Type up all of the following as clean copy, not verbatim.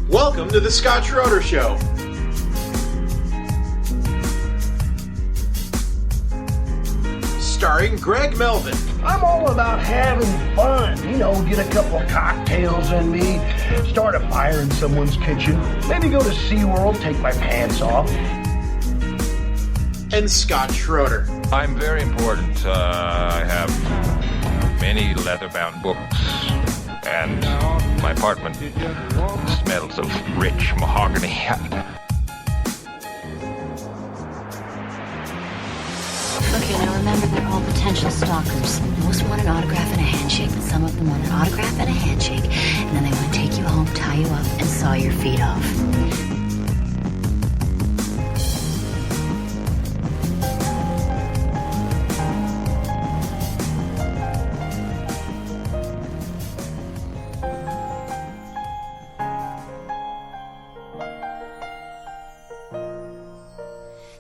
Welcome to the Scott Schroeder Show. Starring Greg Melvin. I'm all about having fun. You know, get a couple of cocktails in me, start a fire in someone's kitchen, maybe go to SeaWorld, take my pants off. And Scott Schroeder. I'm very important. I have many leather-bound books, and my apartment smells of rich mahogany. Okay, now remember, they're all potential stalkers. Most want an autograph and a handshake, but some of them want an autograph and a handshake, and then they want to take you home, tie you up, and saw your feet off.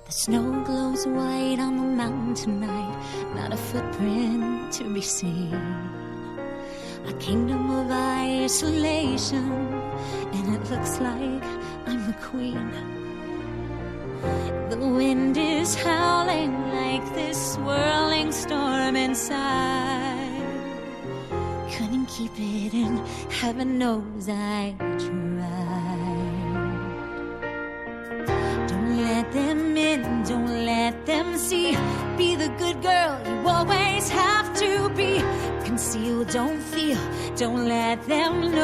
The snow glows white on the mountain tonight, not a footprint to be seen. A kingdom of isolation, and it looks like I'm the queen. The wind is howling like this swirling storm inside. Couldn't keep it in, heaven knows I tried. Don't let them in, don't let them see. Be the good girl you always have to be. Conceal, don't feel, don't let them know.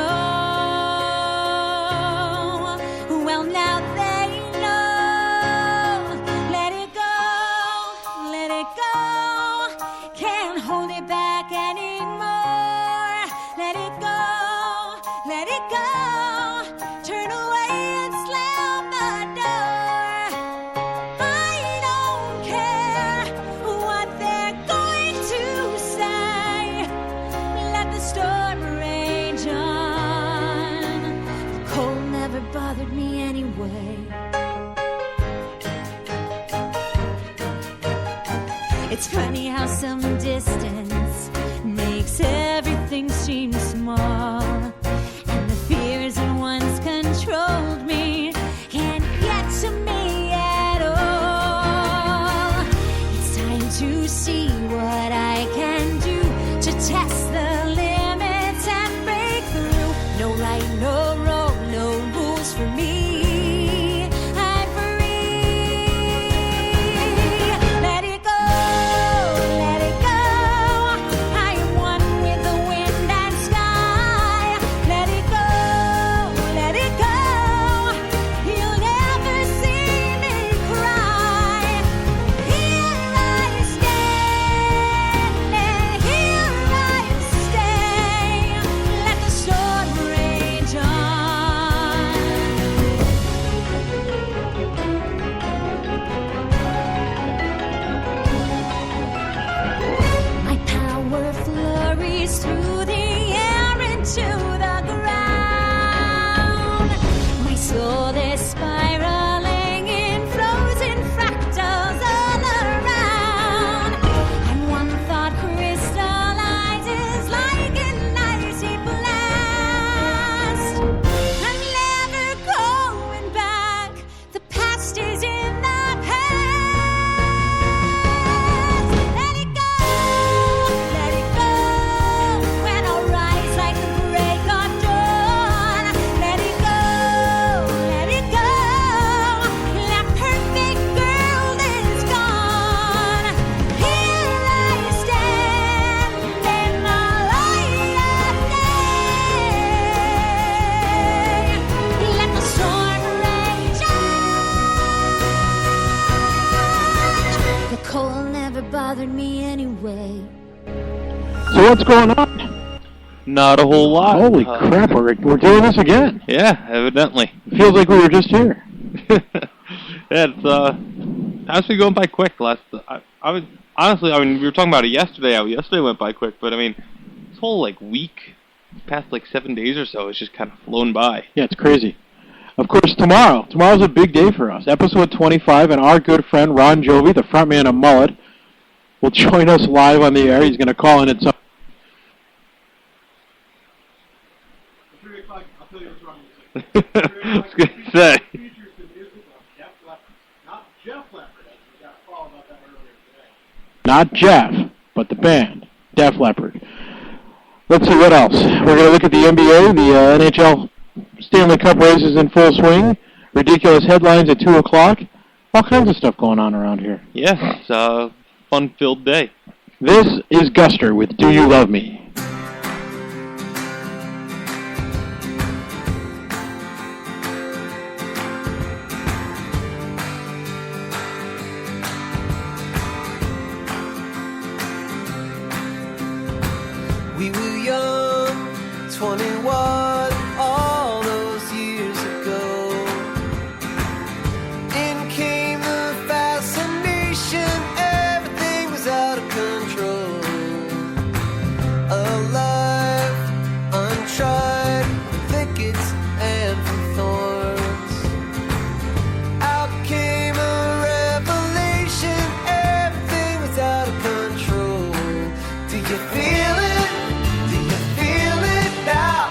Well, now they know. Let it go, let it go. Can't hold it back anymore. Let it go, let it go. Turn away and slam the door. I don't care what they're going to say. Let the storm rage on. The cold never bothered me anyway. It's funny how some distance makes everything seem small. And the fears that once controlled me can't get to me at all. It's time to see what I can do to test the limits and break through. No right, no wrong, no rules for me. I'm free. Let it go, let it go. I am one with the wind and sky. Let it go, let it go. You'll never see me cry. Here I stand, and here I stay. Let the storm rage on. My power flurries through the air into the ground. My soul is spiraling in frozen fractals all around. And one thought crystallizes like an icy blast. I'm never going back. The past is in the past. Let it go, let it go. When I rise like the break of dawn. Let it go, let it go. That perfect girl is gone. Here I stand in the light of day. Let the storm rage on. The cold never bothered me anyway. So what's going on? Not a whole lot. Holy crap, we're doing this again. Yeah, evidently. Feels like we were just here. Yeah, it's how's it going by quick? I was honestly, we were talking about it yesterday. How yesterday went by quick, but I mean, this whole week, past 7 days or so, it's just kind of flown by. Yeah, it's crazy. Of course, tomorrow's a big day for us. Episode 25, and our good friend Ron Jovi, the frontman of Mullet, will join us live on the air. He's going to call in at some... 3 o'clock, I'll tell you what's wrong with I was going to say. features the music of Def Leppard. Not Jeff Leppard, as we got a call about that earlier today. Not Jeff, but the band, Def Leppard. Let's see what else. We're going to look at the NBA, the NHL Stanley Cup race is in full swing. Ridiculous headlines at 2 o'clock. All kinds of stuff going on around here. Yeah, it's a fun-filled day. This is Guster with Do You Love Me? We were young, 21, all those years ago. In came the fascination, everything was out of control. Alive, untried, thickets and from thorns. Out came a revelation, everything was out of control. Do you feel it? Do you feel it now?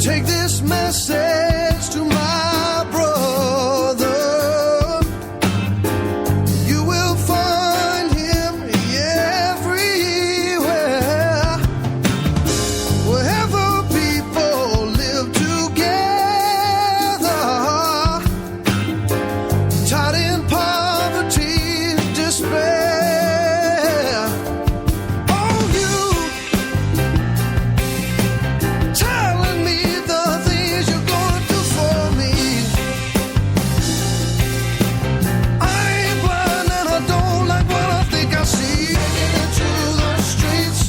Take this message to my brother. You will find him everywhere. Wherever people live together, tied in poverty, despair. Oh, you telling me the things you're gonna do for me. I ain't blind and I don't like what I think I see. Taking it to the streets,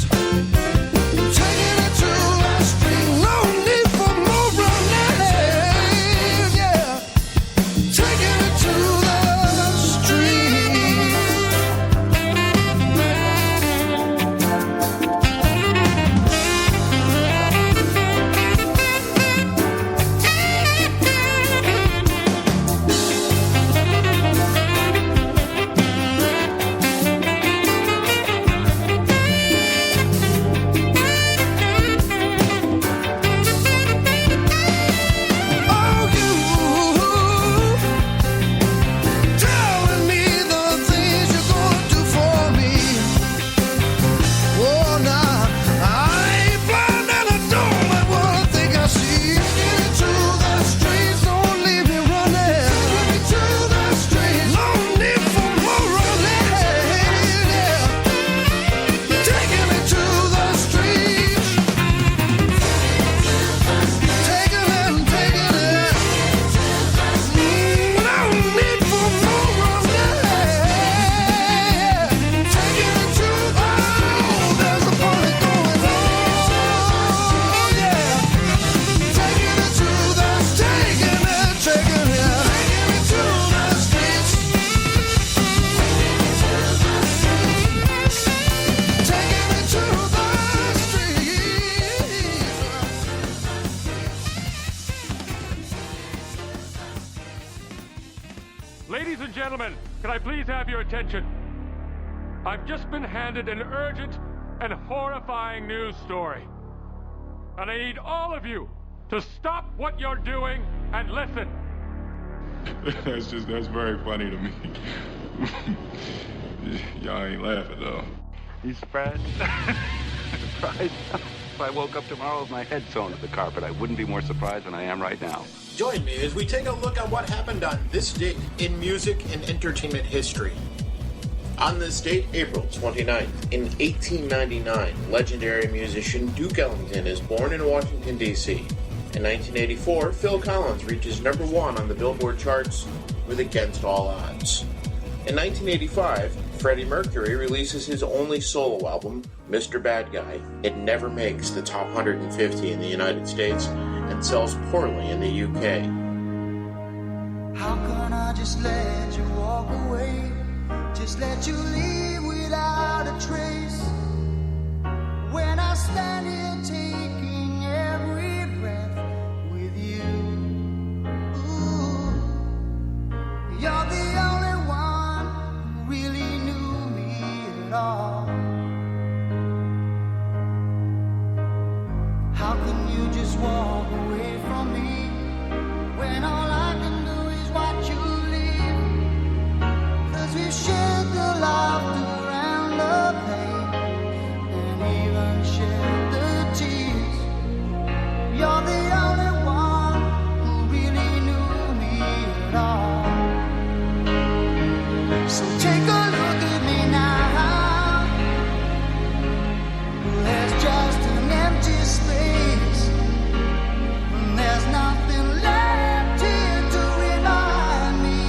taking it to the streets. No need for more running, yeah. Taking it to the Oh, you telling me the things you're gonna do for me. Oh, nah, I ain't blind and I don't like what I think I see. Taking it to the streets, don't leave me running. Taking it to the streets, no need for more running, yeah. Taking it to the streets, taking it and taking it. No need for more running, taking it to there's a party going on, yeah. Taking it to the, taking it to the streets, taking it to the streets. Ladies and gentlemen, can I please have your attention? I've just been handed an urgent and horrifying news story. And I need all of you to stop what you're doing and listen. That's very funny to me. Y'all ain't laughing though. You surprised? Surprised? If I woke up tomorrow with my head sewn to the carpet, I wouldn't be more surprised than I am right now. Join me as we take a look at what happened on this date in music and entertainment history. On this date, April 29th, in 1899, legendary musician Duke Ellington is born in Washington, D.C. In 1984, Phil Collins reaches number 1 on the Billboard charts with Against All Odds. In 1985, Freddie Mercury releases his only solo album, Mr. Bad Guy. It never makes the top 150 in the United States and sells poorly in the UK. How can I just let you walk away? Just let you leave without a trace. When I stand here taking every breath with you. Ooh, you're the only one who really knew me at all. How can you just walk away from me when all I can do is watch you leave? 'Cause we shared the laughter and the pain, and even shared the tears. You're the only one who really knew me at all. So take a look at me now. There's just an empty space, and there's nothing left here to remind me.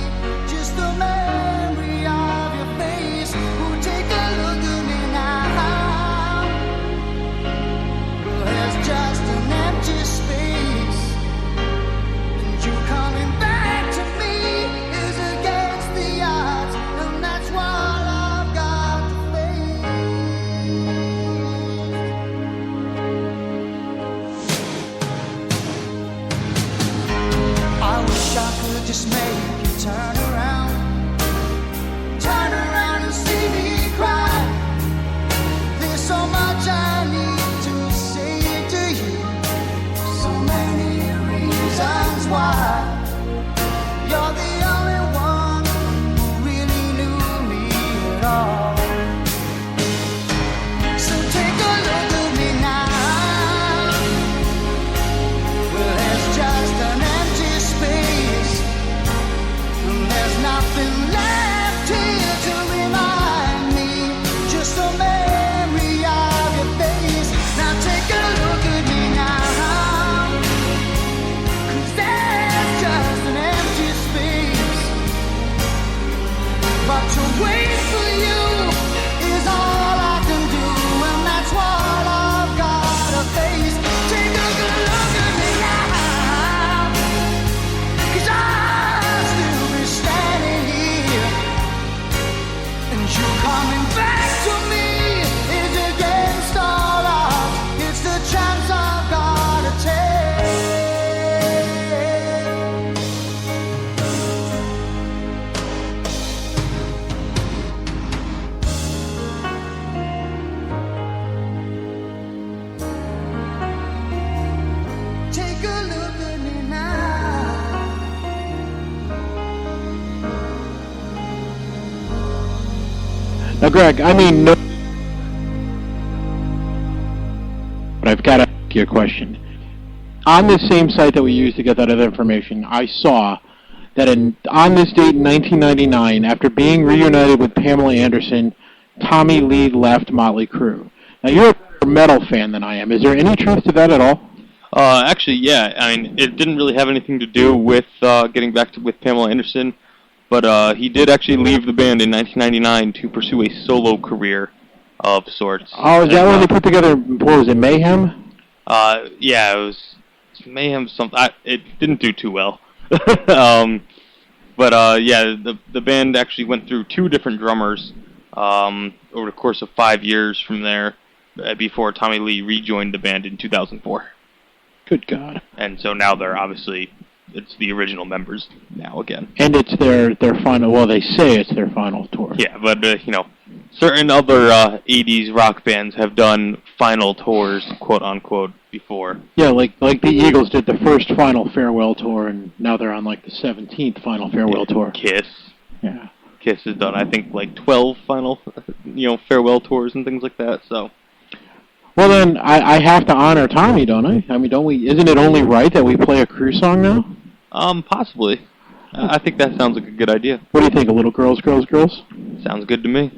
Just the memory of your face. Oh, take a look at me now. There's just an empty space, and you coming back to me is against the odds, and that's what I've got to face. I wish I could just make you turn around and see me cry. There's so much I need to say to you, so many Take a look at me now. Now, Greg, I mean, no, but I've got to ask you a question. On this same site that we used to get that other information, I saw that on this date in 1999, after being reunited with Pamela Anderson, Tommy Lee left Motley Crue. Now, you're a better metal fan than I am. Is there any truth to that at all? Actually, yeah. I mean, it didn't really have anything to do with getting back with Pamela Anderson, but he did actually leave the band in 1999 to pursue a solo career of sorts. Oh, is that when they put together, what was it, Mayhem? Yeah, it was Mayhem something. It didn't do too well. But yeah, the band actually went through 2 different drummers over the course of 5 years from there before Tommy Lee rejoined the band in 2004. Good God. And so now they're obviously, it's the original members now again. And it's their final, well, they say it's their final tour. Yeah, but, you know, certain other 80s rock bands have done final tours, quote-unquote, before. Yeah, like the Eagles did the first final farewell tour, and now they're on, like, the 17th final farewell tour. Kiss. Yeah. Kiss has done, I think, like 12 final, farewell tours and things like that, so... Well, then, I have to honor Tommy, don't I? I mean, don't we? Isn't it only right that we play a Crue song now? Possibly. I think that sounds like a good idea. What do you think, a little Girls, Girls, Girls? Sounds good to me.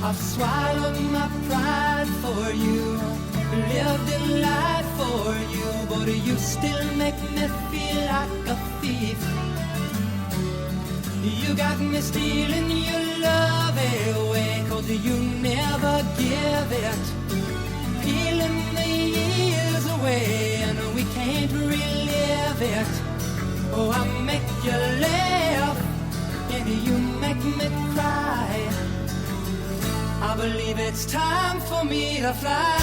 I've swallowed my pride for you, lived in light for you, but you still make me feel like a thief. You got me stealing your love away, 'cause you never give it. Peeling the years away, and we can't relive it. Oh, I make you laugh, and you make me cry. I believe it's time for me to fly.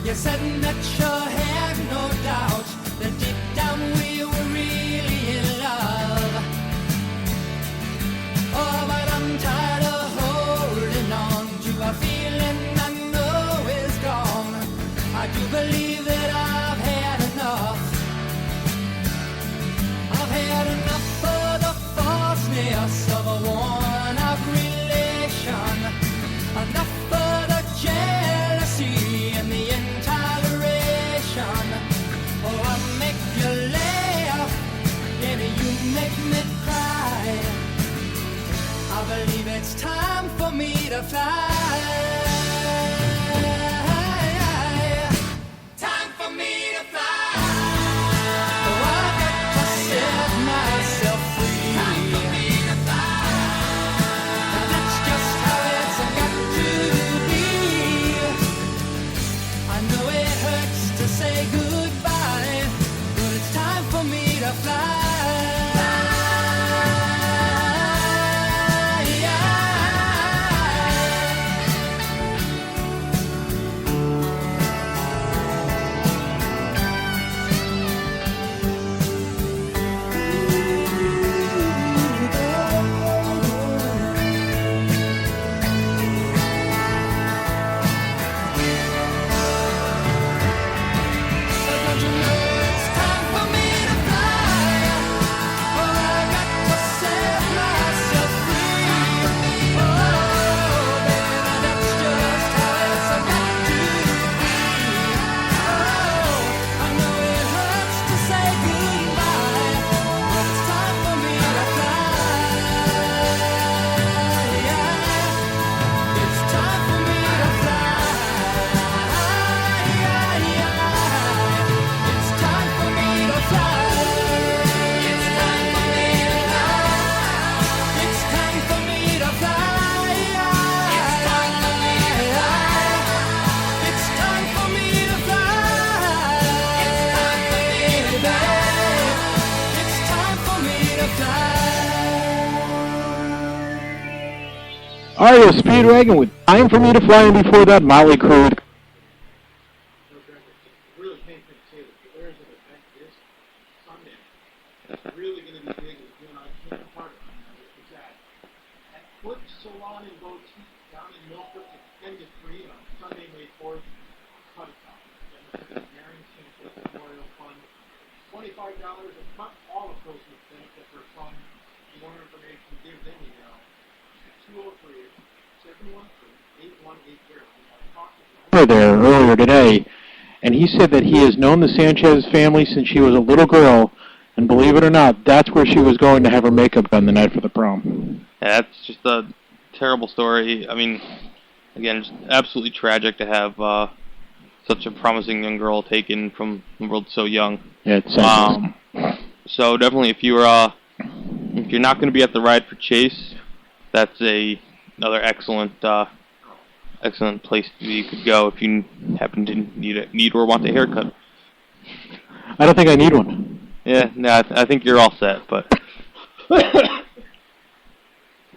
You said that you had no doubt that deep down we were really in love. Oh, but I'm tired of holding on to a feeling I know is gone. I do believe that I've had enough. I've had enough of the falseness of a worn-out relation. Enough of the jealousy and the intoleration. Oh, I make you laugh and you make me cry. I believe it's time for me to fly. Time for me to fly. Oh, I got to set myself free. Time for me to fly. Now that's just how it's got to be. I know it hurts to say goodbye, but it's time for me to fly. REO Speedwagon with Time for Me to Fly, and before that, Motley Crue. Really can't say that there's an event this Sunday. It's really going to be big. You and I can't be part of it. It's at Foot Salon and Boutique down in Milford at 10 to 3 on Sunday, May 4th. Cut it out. Maren and The Ride Memorial Fund. $25 a cut. All the proceeds benefit their fund. For more information, give them an email. 203-713-8180. There earlier today, and he said that he has known the Sanchez family since she was a little girl, and believe it or not, that's where she was going to have her makeup done the night for the prom. Yeah, that's just a terrible story. I mean, again, it's absolutely tragic to have such a promising young girl taken from the world so young. Yeah, it's sad. So definitely, if you're not going to be at the Ride for Chase, that's another excellent place you could go if you happen to need or want a haircut. I don't think I need one. Yeah, no, I think you're all set, but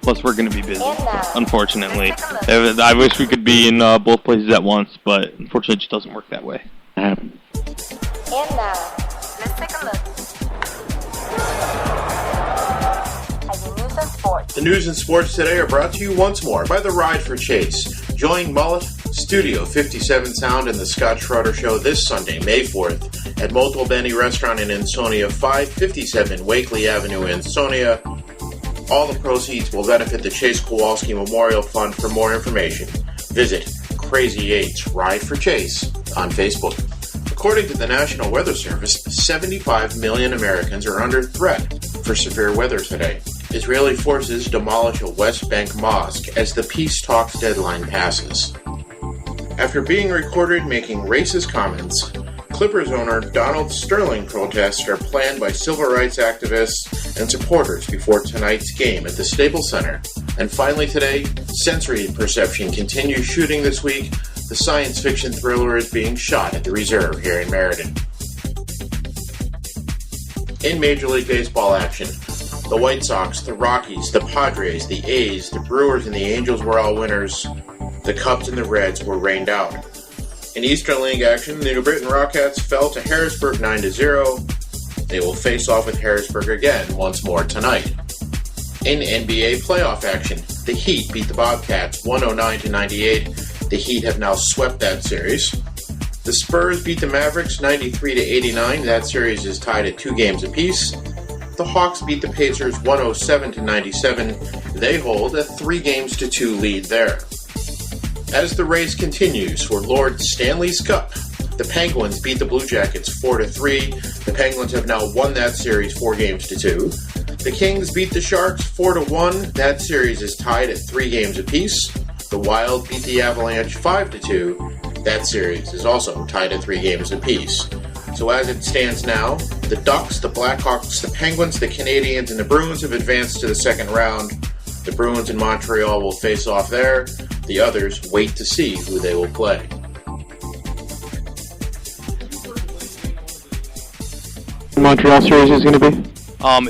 plus we're going to be busy, unfortunately. I wish we could be in both places at once, but unfortunately it just doesn't work that way. And now, let's take a look. The news and sports today are brought to you once more by The Ride for Chase. Join Mullet, Studio 57 Sound, and the Scott Schroeder Show this Sunday, May 4th, at Motel Benny Restaurant in Ansonia, 557 Wakely Avenue, Ansonia. All the proceeds will benefit the Chase Kowalski Memorial Fund. For more information, visit Crazy Eights Ride for Chase on Facebook. According to the National Weather Service, 75 million Americans are under threat for severe weather today. Israeli forces demolish a West Bank mosque as the peace talks deadline passes. After being recorded making racist comments, Clippers owner Donald Sterling protests are planned by civil rights activists and supporters before tonight's game at the Staples Center. And finally today, sensory perception continues shooting this week. The science fiction thriller is being shot at the Reserve here in Meriden. In Major League Baseball action, the White Sox, the Rockies, the Padres, the A's, the Brewers, and the Angels were all winners. The Cubs and the Reds were rained out. In Eastern League action, the New Britain Rockets fell to Harrisburg 9-0. They will face off with Harrisburg again once more tonight. In NBA playoff action, the Heat beat the Bobcats 109-98. The Heat have now swept that series. The Spurs beat the Mavericks 93-89. That series is tied at 2 games apiece. The Hawks beat the Pacers 107-97. They hold a 3-2 lead there. As the race continues for Lord Stanley's Cup, the Penguins beat the Blue Jackets 4-3. The Penguins have now won that series 4-2. The Kings beat the Sharks 4-1. That series is tied at 3 games apiece. The Wild beat the Avalanche 5-2. That series is also tied at 3 games apiece. So as it stands now, the Ducks, the Blackhawks, the Penguins, the Canadiens, and the Bruins have advanced to the second round. The Bruins and Montreal will face off there. The others wait to see who they will play. Montreal series is going to be?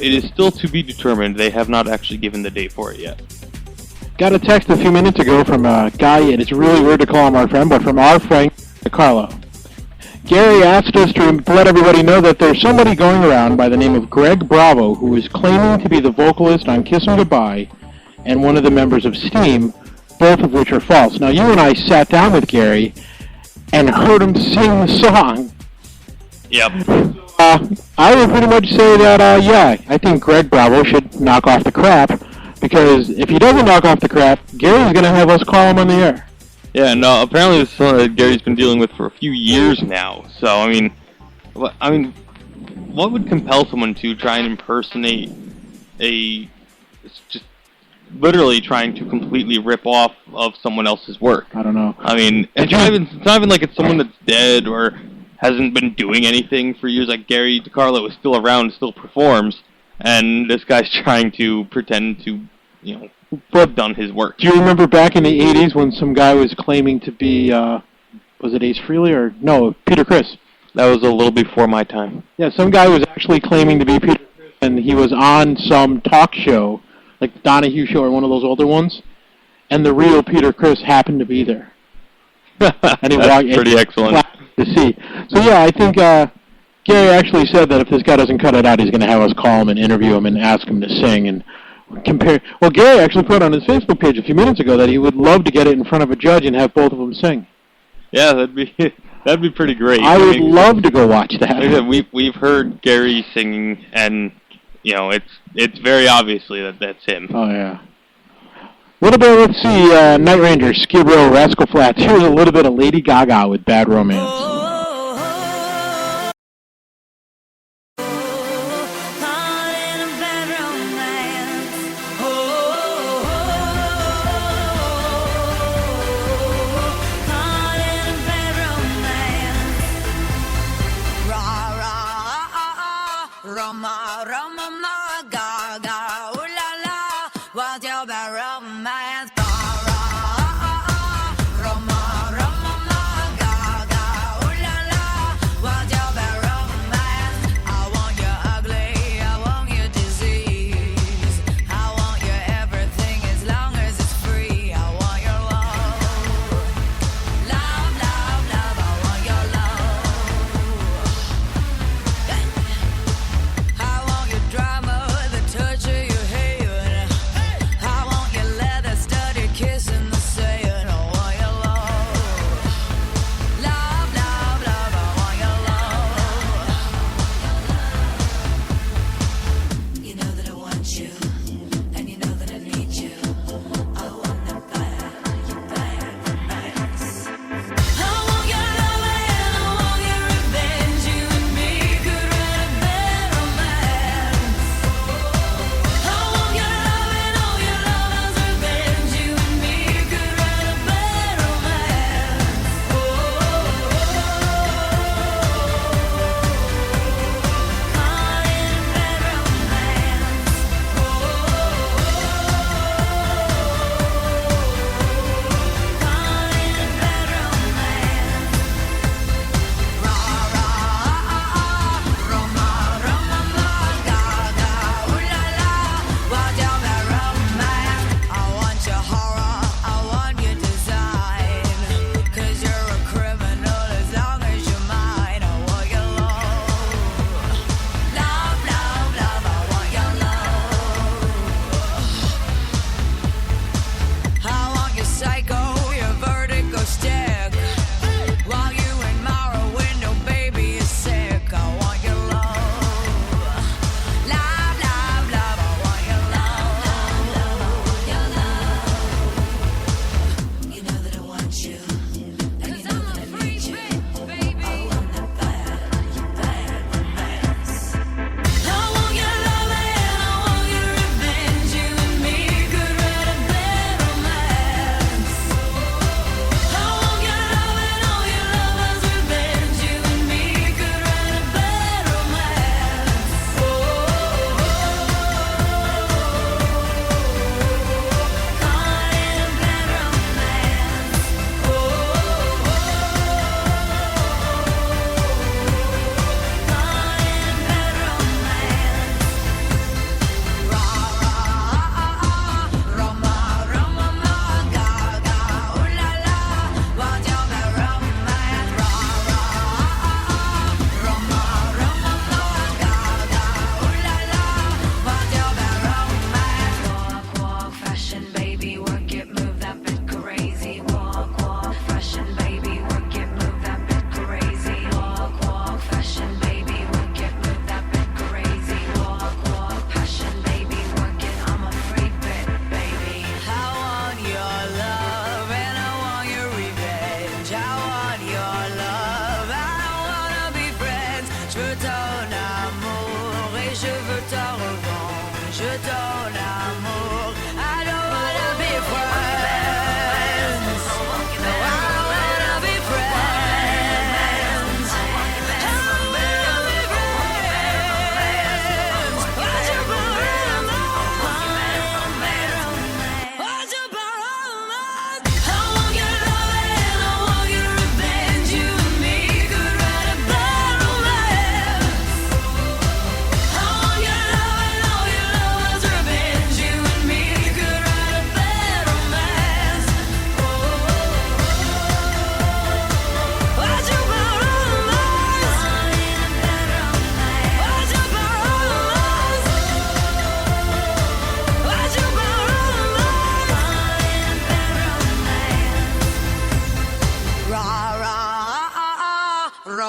It is still to be determined. They have not actually given the date for it yet. Got a text a few minutes ago from a guy, and it's really weird to call him our friend, but from our friend, Carlo. Gary asked us to let everybody know that there's somebody going around by the name of Greg Bravo who is claiming to be the vocalist on Kiss 'em Goodbye and one of the members of Steam, both of which are false. Now, you and I sat down with Gary and heard him sing the song. Yep. I would pretty much say that, yeah, I think Greg Bravo should knock off the crap, because if he doesn't knock off the crap, Gary's going to have us call him on the air. Yeah, no, apparently it's something that Gary's been dealing with for a few years now. So, I mean, what would compel someone to try and impersonate just literally trying to completely rip off of someone else's work? I don't know. I mean, it's not even like it's someone that's dead or hasn't been doing anything for years. Like Gary DiCarlo is still around, still performs, and this guy's trying to pretend to, have done his work. Do you remember back in the 80s when some guy was claiming to be, was it Ace Frehley or, no, Peter Criss? That was a little before my time. Yeah, some guy was actually claiming to be Peter Criss, and he was on some talk show, like the Donahue Show or one of those older ones, and the real Peter Criss happened to be there. And he That's pretty excellent. To see. So yeah, I think Gary actually said that if this guy doesn't cut it out, he's going to have us call him and interview him and ask him to sing and compare. Well, Gary actually put on his Facebook page a few minutes ago that he would love to get it in front of a judge and have both of them sing. Yeah, that'd be pretty great. I would love to go watch that. We've heard Gary singing, and it's very obviously that's him. Oh yeah. What about, let's see, Night Ranger, Skid Row, Rascal Flatts. Here's a little bit of Lady Gaga with Bad Romance.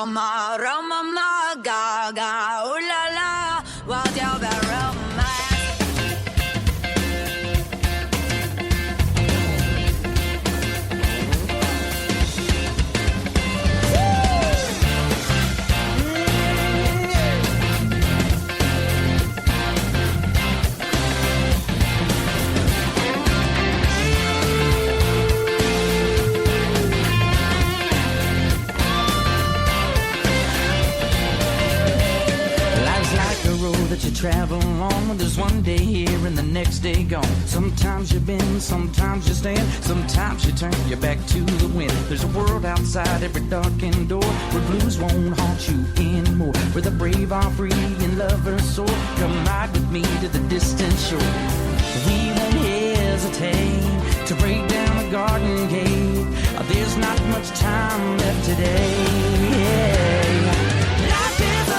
Roma, Roma, Gaga, ooh la la, what your romance. That you travel on, there's one day here and the next day gone. Sometimes you bend, sometimes you stand, sometimes you turn your back to the wind. There's a world outside every darkened door where blues won't haunt you anymore, where the brave are free and lovers soar. Come ride with me to the distant shore. We won't hesitate to break down the garden gate. There's not much time left today. Yeah. Life is a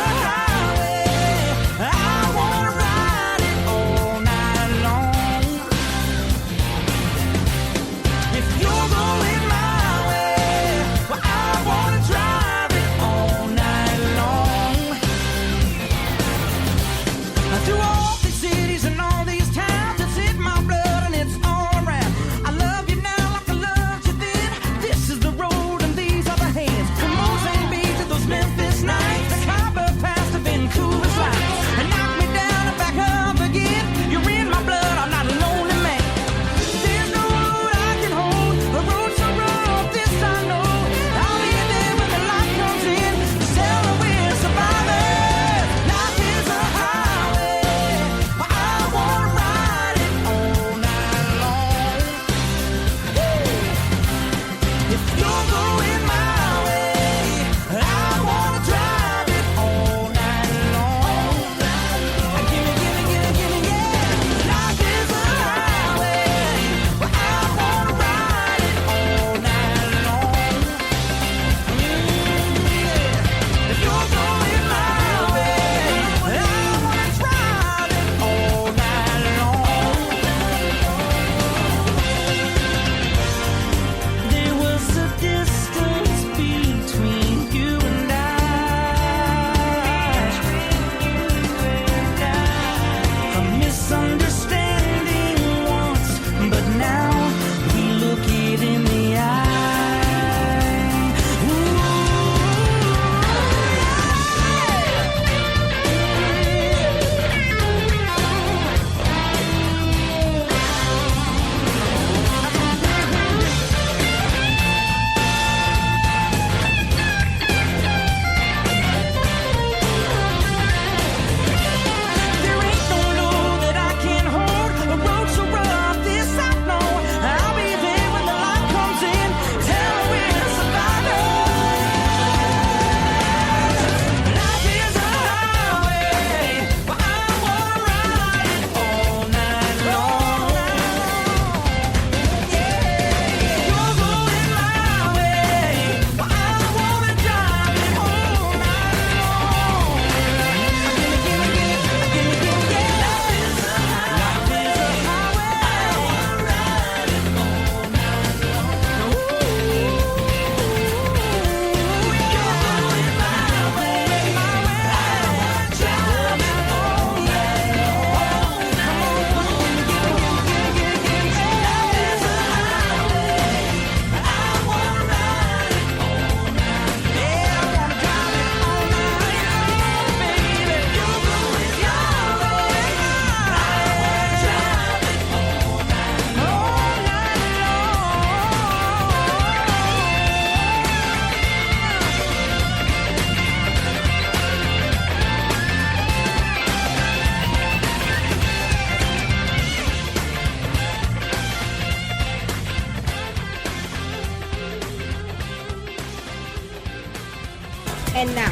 And now,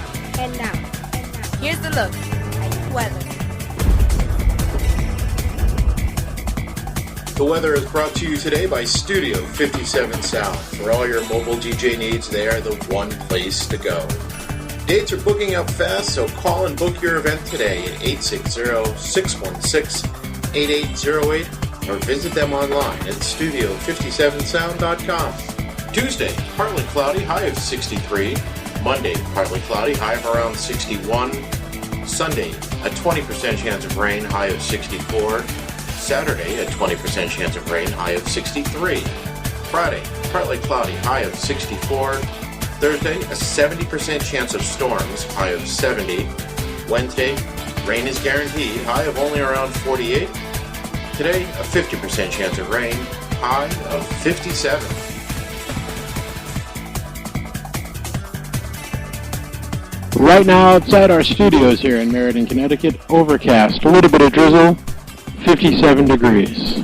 here's the look at weather. The weather is brought to you today by Studio 57 Sound. For all your mobile DJ needs, they are the one place to go. Dates are booking up fast, so call and book your event today at 860-616-8808 or visit them online at studio57sound.com. Tuesday, partly cloudy, high of 63. Monday, partly cloudy, high of around 61. Sunday, a 20% chance of rain, high of 64. Saturday, a 20% chance of rain, high of 63. Friday, partly cloudy, high of 64. Thursday, a 70% chance of storms, high of 70. Wednesday, rain is guaranteed, high of only around 48. Today, a 50% chance of rain, high of 57. Right now outside our studios here in Meriden, Connecticut, overcast, a little bit of drizzle, 57 degrees.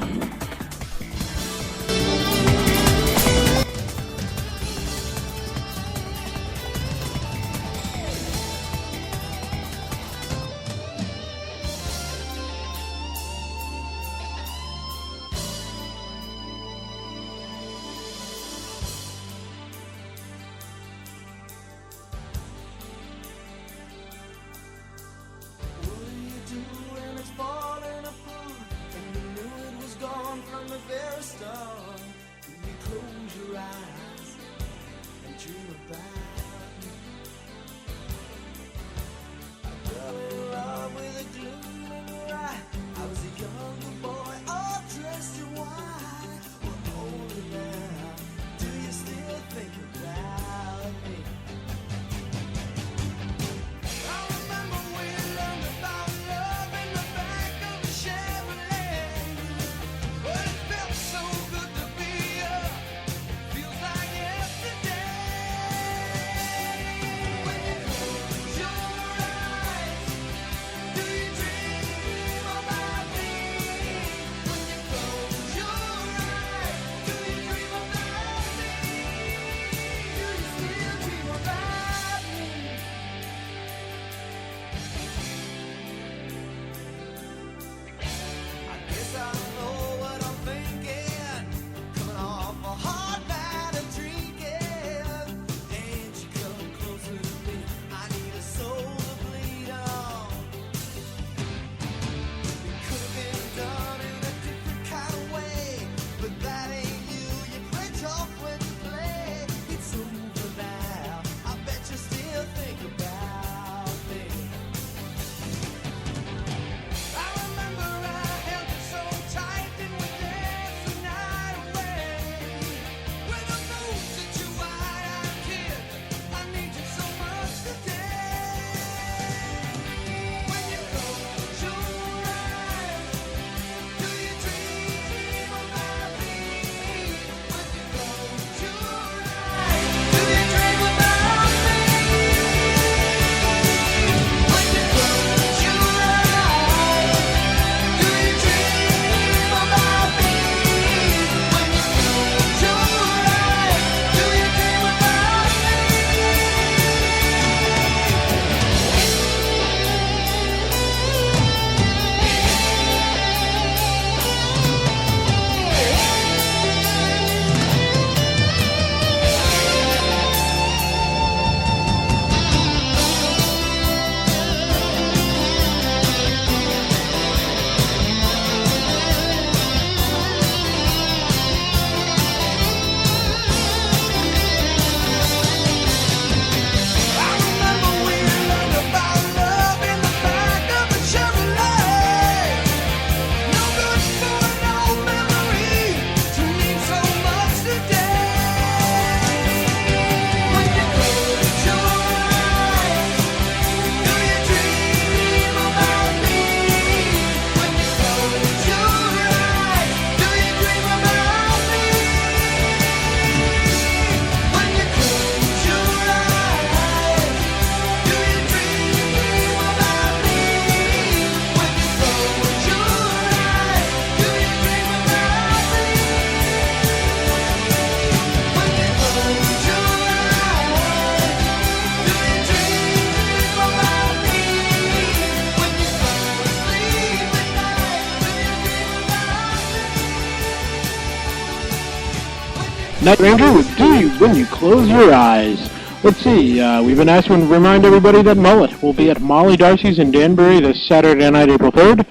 Night Ranger would do you when you close your eyes. Let's see, we've been asked to remind everybody that Mullet will be at Molly Darcy's in Danbury this Saturday night, April 3rd.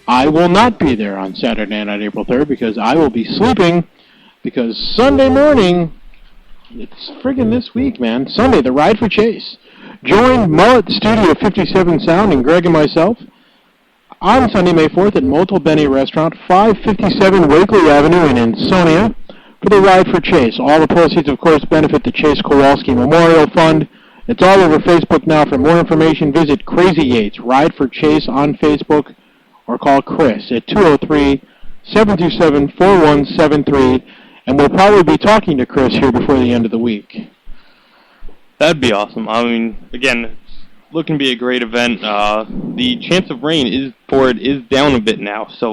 I will not be there on Saturday night, April 3rd, because I will be sleeping, because Sunday morning, It's friggin' this week, man. Sunday, the Ride for Chase. Join Mullet Studio 57 Sound and Greg and myself on Sunday, May 4th at Motel Benny Restaurant, 557 Wakely Avenue in Ansonia for the Ride for Chase. All the proceeds, of course, benefit the Chase Kowalski Memorial Fund. It's all over Facebook now. For more information, visit Crazy Yates, Ride for Chase on Facebook, or call Chris at 203-727-4173, and we'll probably be talking to Chris here before the end of the week. That'd be awesome. I mean, again, it's looking to be a great event. The chance of rain is down a bit now, so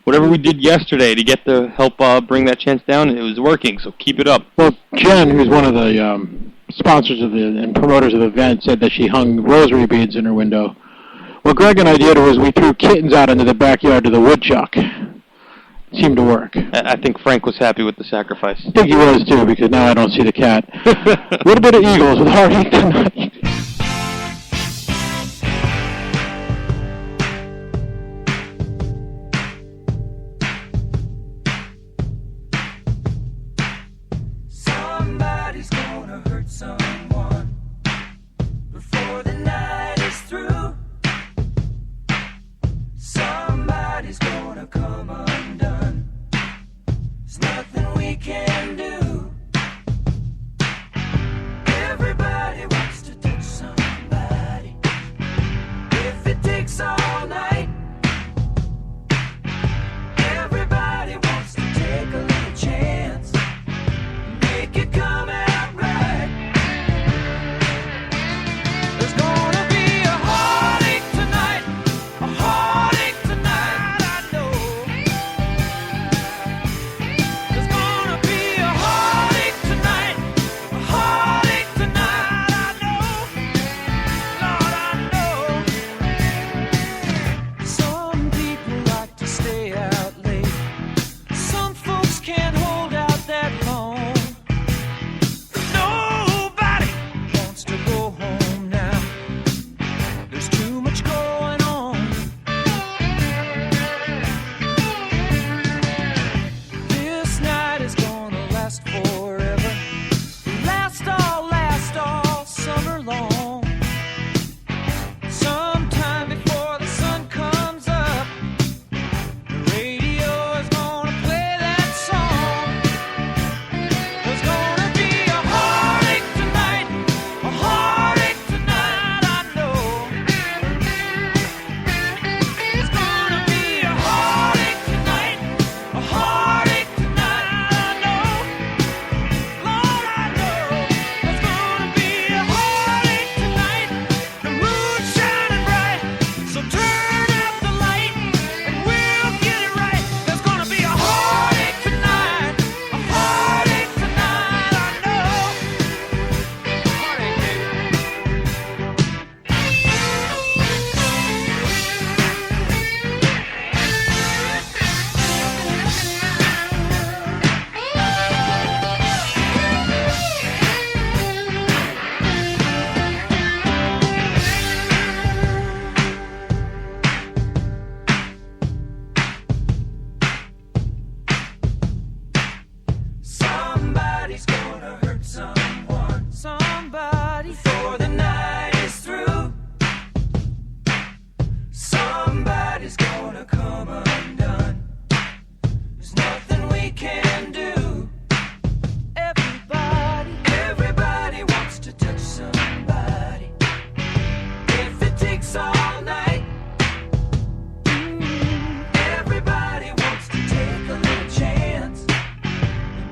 whatever we did yesterday to get the help bring that chance down, it was working, so keep it up. Well, Jen, who's one of the sponsors of and promoters of the event, said that she hung rosary beads in her window. What Greg and I did was we threw kittens out into the backyard to the woodchuck. It seemed to work. I think Frank was happy with the sacrifice. I think he was too, because now I don't see the cat. A little bit of Eagles with Heartache Tonight. Somebody's gonna hurt someone before the night is through. Somebody's gonna come undone. There's nothing we can do. Everybody wants to touch somebody. If it takes all night, everybody wants to take a little chance. Make it come out right. There's gonna be a heartache tonight, a heartache tonight, I know. There's gonna be a heartache tonight, a heartache tonight, I know. Lord, I know. Some people like to stay out late. Some folks can't hold out that long. Nobody wants to go home now. There's too much going on. This night is gonna last forever. Last all summer long. Sometime before the sun comes up, the radio is gonna play that song. There's gonna be a heartache tonight, a heartache tonight, I know. There's gonna be a heartache tonight, a heartache tonight, I know. Lord, I know. There's gonna be a heartache tonight, the moon's shining bright, so turn up the light and we'll get it right. There's gonna be a heartache tonight, a heartache tonight, I know. Heartache, baby. Somebody's gonna hurt someone. Somebody before the night is through. Somebody's gonna come undone. There's nothing we can do. Everybody wants to touch somebody. If it takes all night, everybody wants to take a little chance.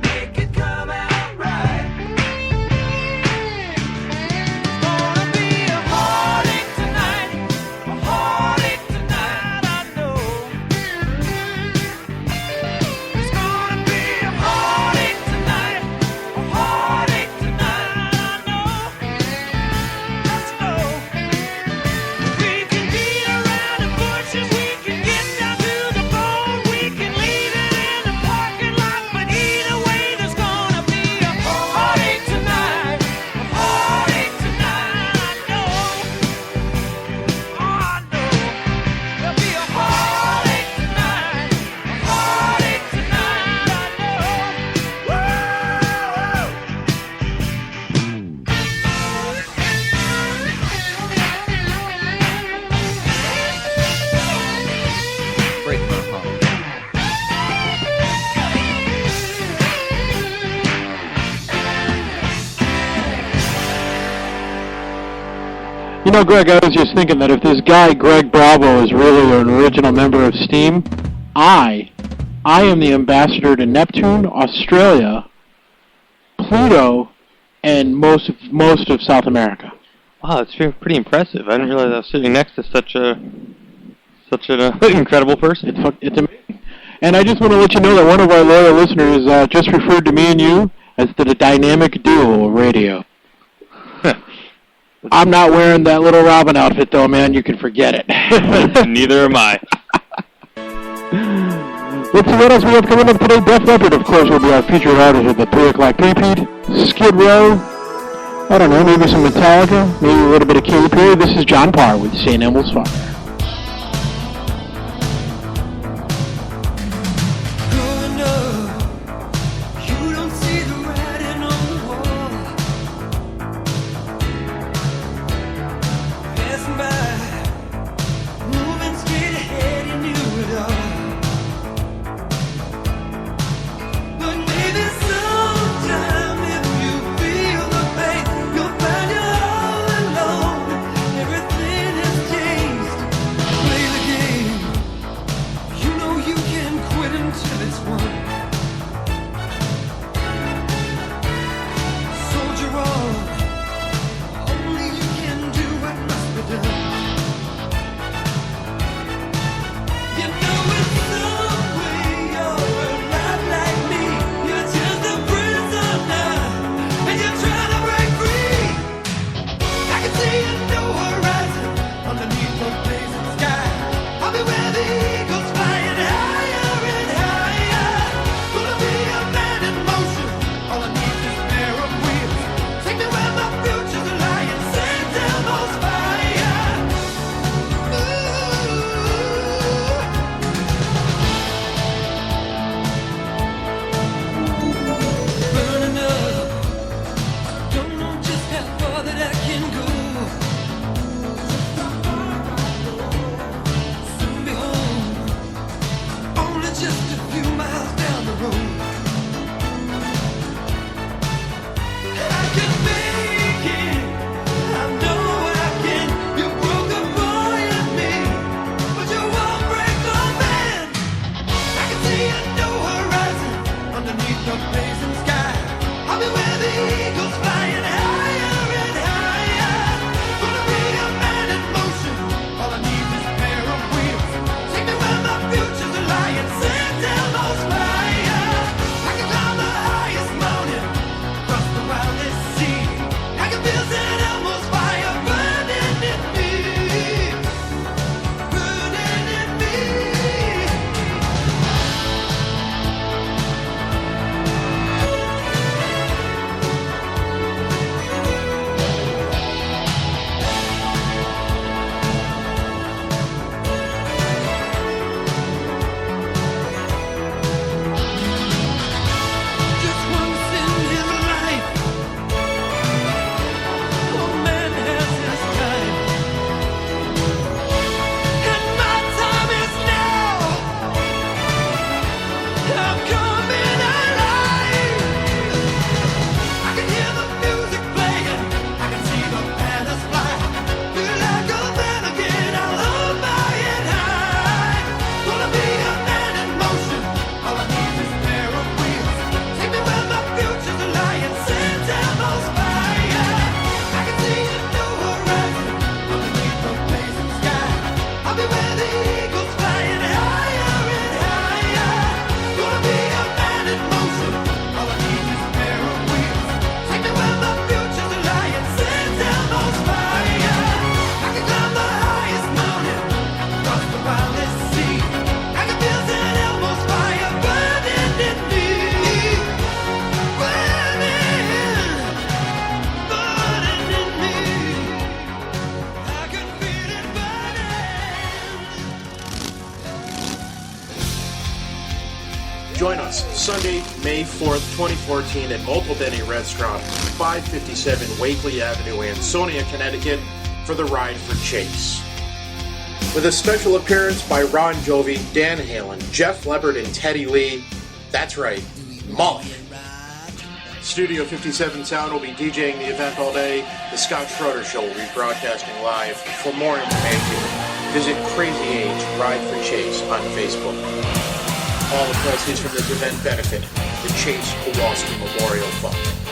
Make it come out right. Gonna You know, Greg, I was just thinking that if this guy, Greg Bravo, is really an original member of Steam, I am the ambassador to Neptune, Australia, Pluto, and most of South America. Wow, it's pretty impressive. I didn't realize I was sitting next to such an incredible person. It's amazing. And I just want to let you know that one of our loyal listeners just referred to me and you as the dynamic duo of radio. I'm not wearing that little Robin outfit, though, man. You can forget it. Neither am I. Let's see what else we have coming up today. Def Leppard, of course, will be our featured artist at the 3 o'clock Three Peat. Skid Row. I don't know, maybe some Metallica, maybe a little bit of Katy Perry. This is John Parr with St. Elmo's Fire. Join us Sunday, May 4th, 2014 at Multiple Denny Restaurant, 557 Wakely Avenue, Ansonia, Connecticut, for the Ride for Chase. With a special appearance by Ron Jovi, Dan Halen, Def Leppard, and Teddy Lee. That's right, Mullet. Studio 57 Sound will be DJing the event all day. The Scott Schroeder Show will be broadcasting live. For more information, visit Crazy Age Ride for Chase on Facebook. All the proceeds from this event benefit the Chase Kowalski Memorial Fund.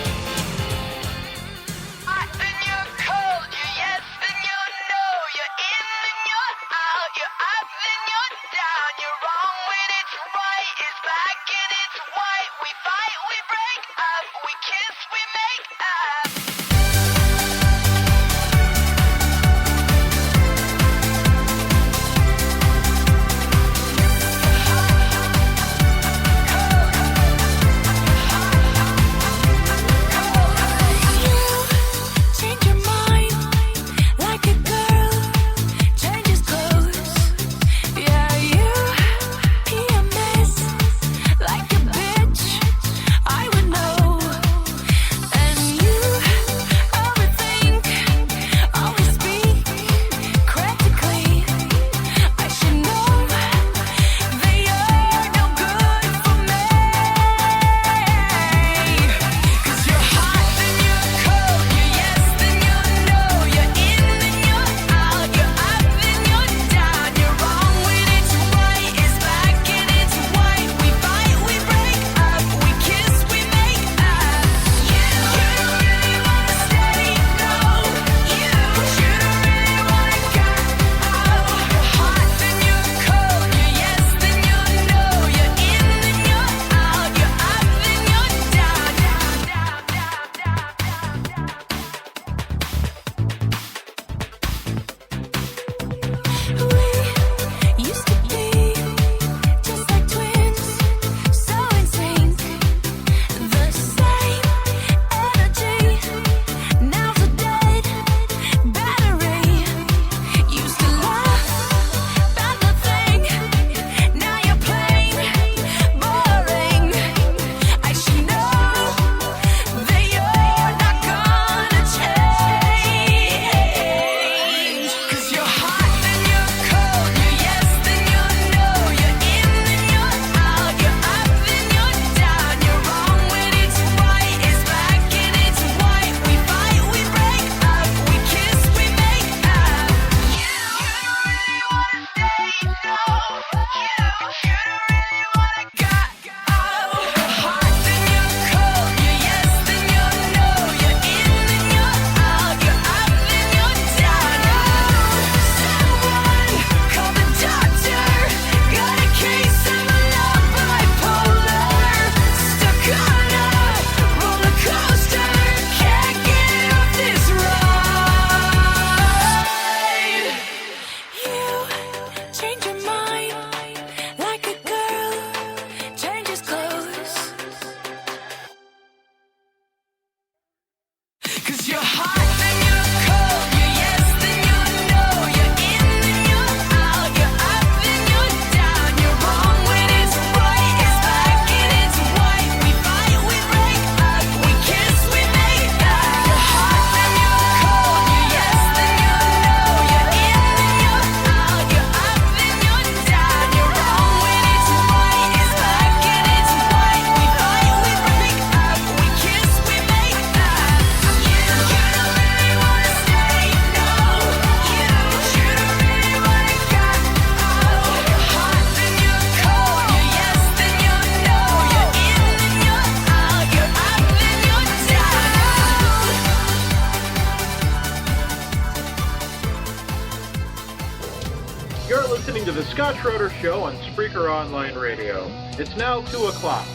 You're listening to the Scott Schroeder Show on Spreaker Online Radio. It's now 2 o'clock,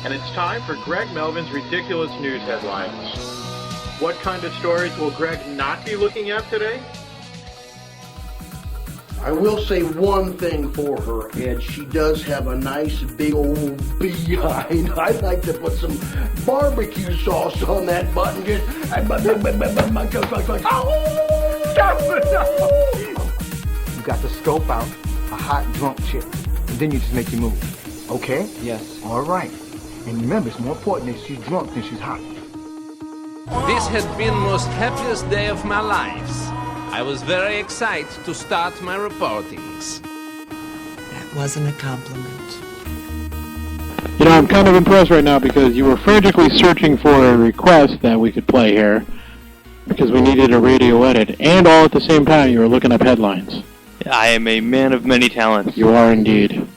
and it's time for Greg Melvin's ridiculous news headlines. What kind of stories will Greg not be looking at today? I will say one thing for her, Ed. She does have a nice big old behind. I'd like to put some barbecue sauce on that button. Just you got to scope out a hot drunk chick, and then you just make your move. Okay? Yes. All right. And remember, it's more important that she's drunk than she's hot. This has been the most happiest day of my life. I was very excited to start my reportings. That wasn't a compliment. You know, I'm kind of impressed right now because you were frantically searching for a request that we could play here because we needed a radio edit, and all at the same time you were looking up headlines. I am a man of many talents. You are indeed.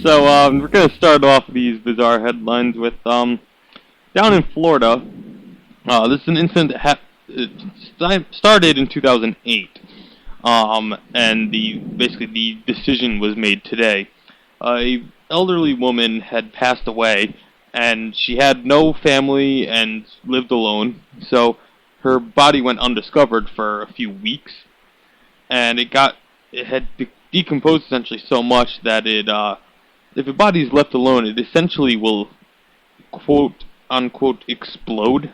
So we're going to start off these bizarre headlines with down in Florida. This is an incident that started in 2008, and basically the decision was made today. A elderly woman had passed away, and she had no family and lived alone, so her body went undiscovered for a few weeks, and it had decomposed essentially so much that if a body is left alone, it essentially will quote unquote explode.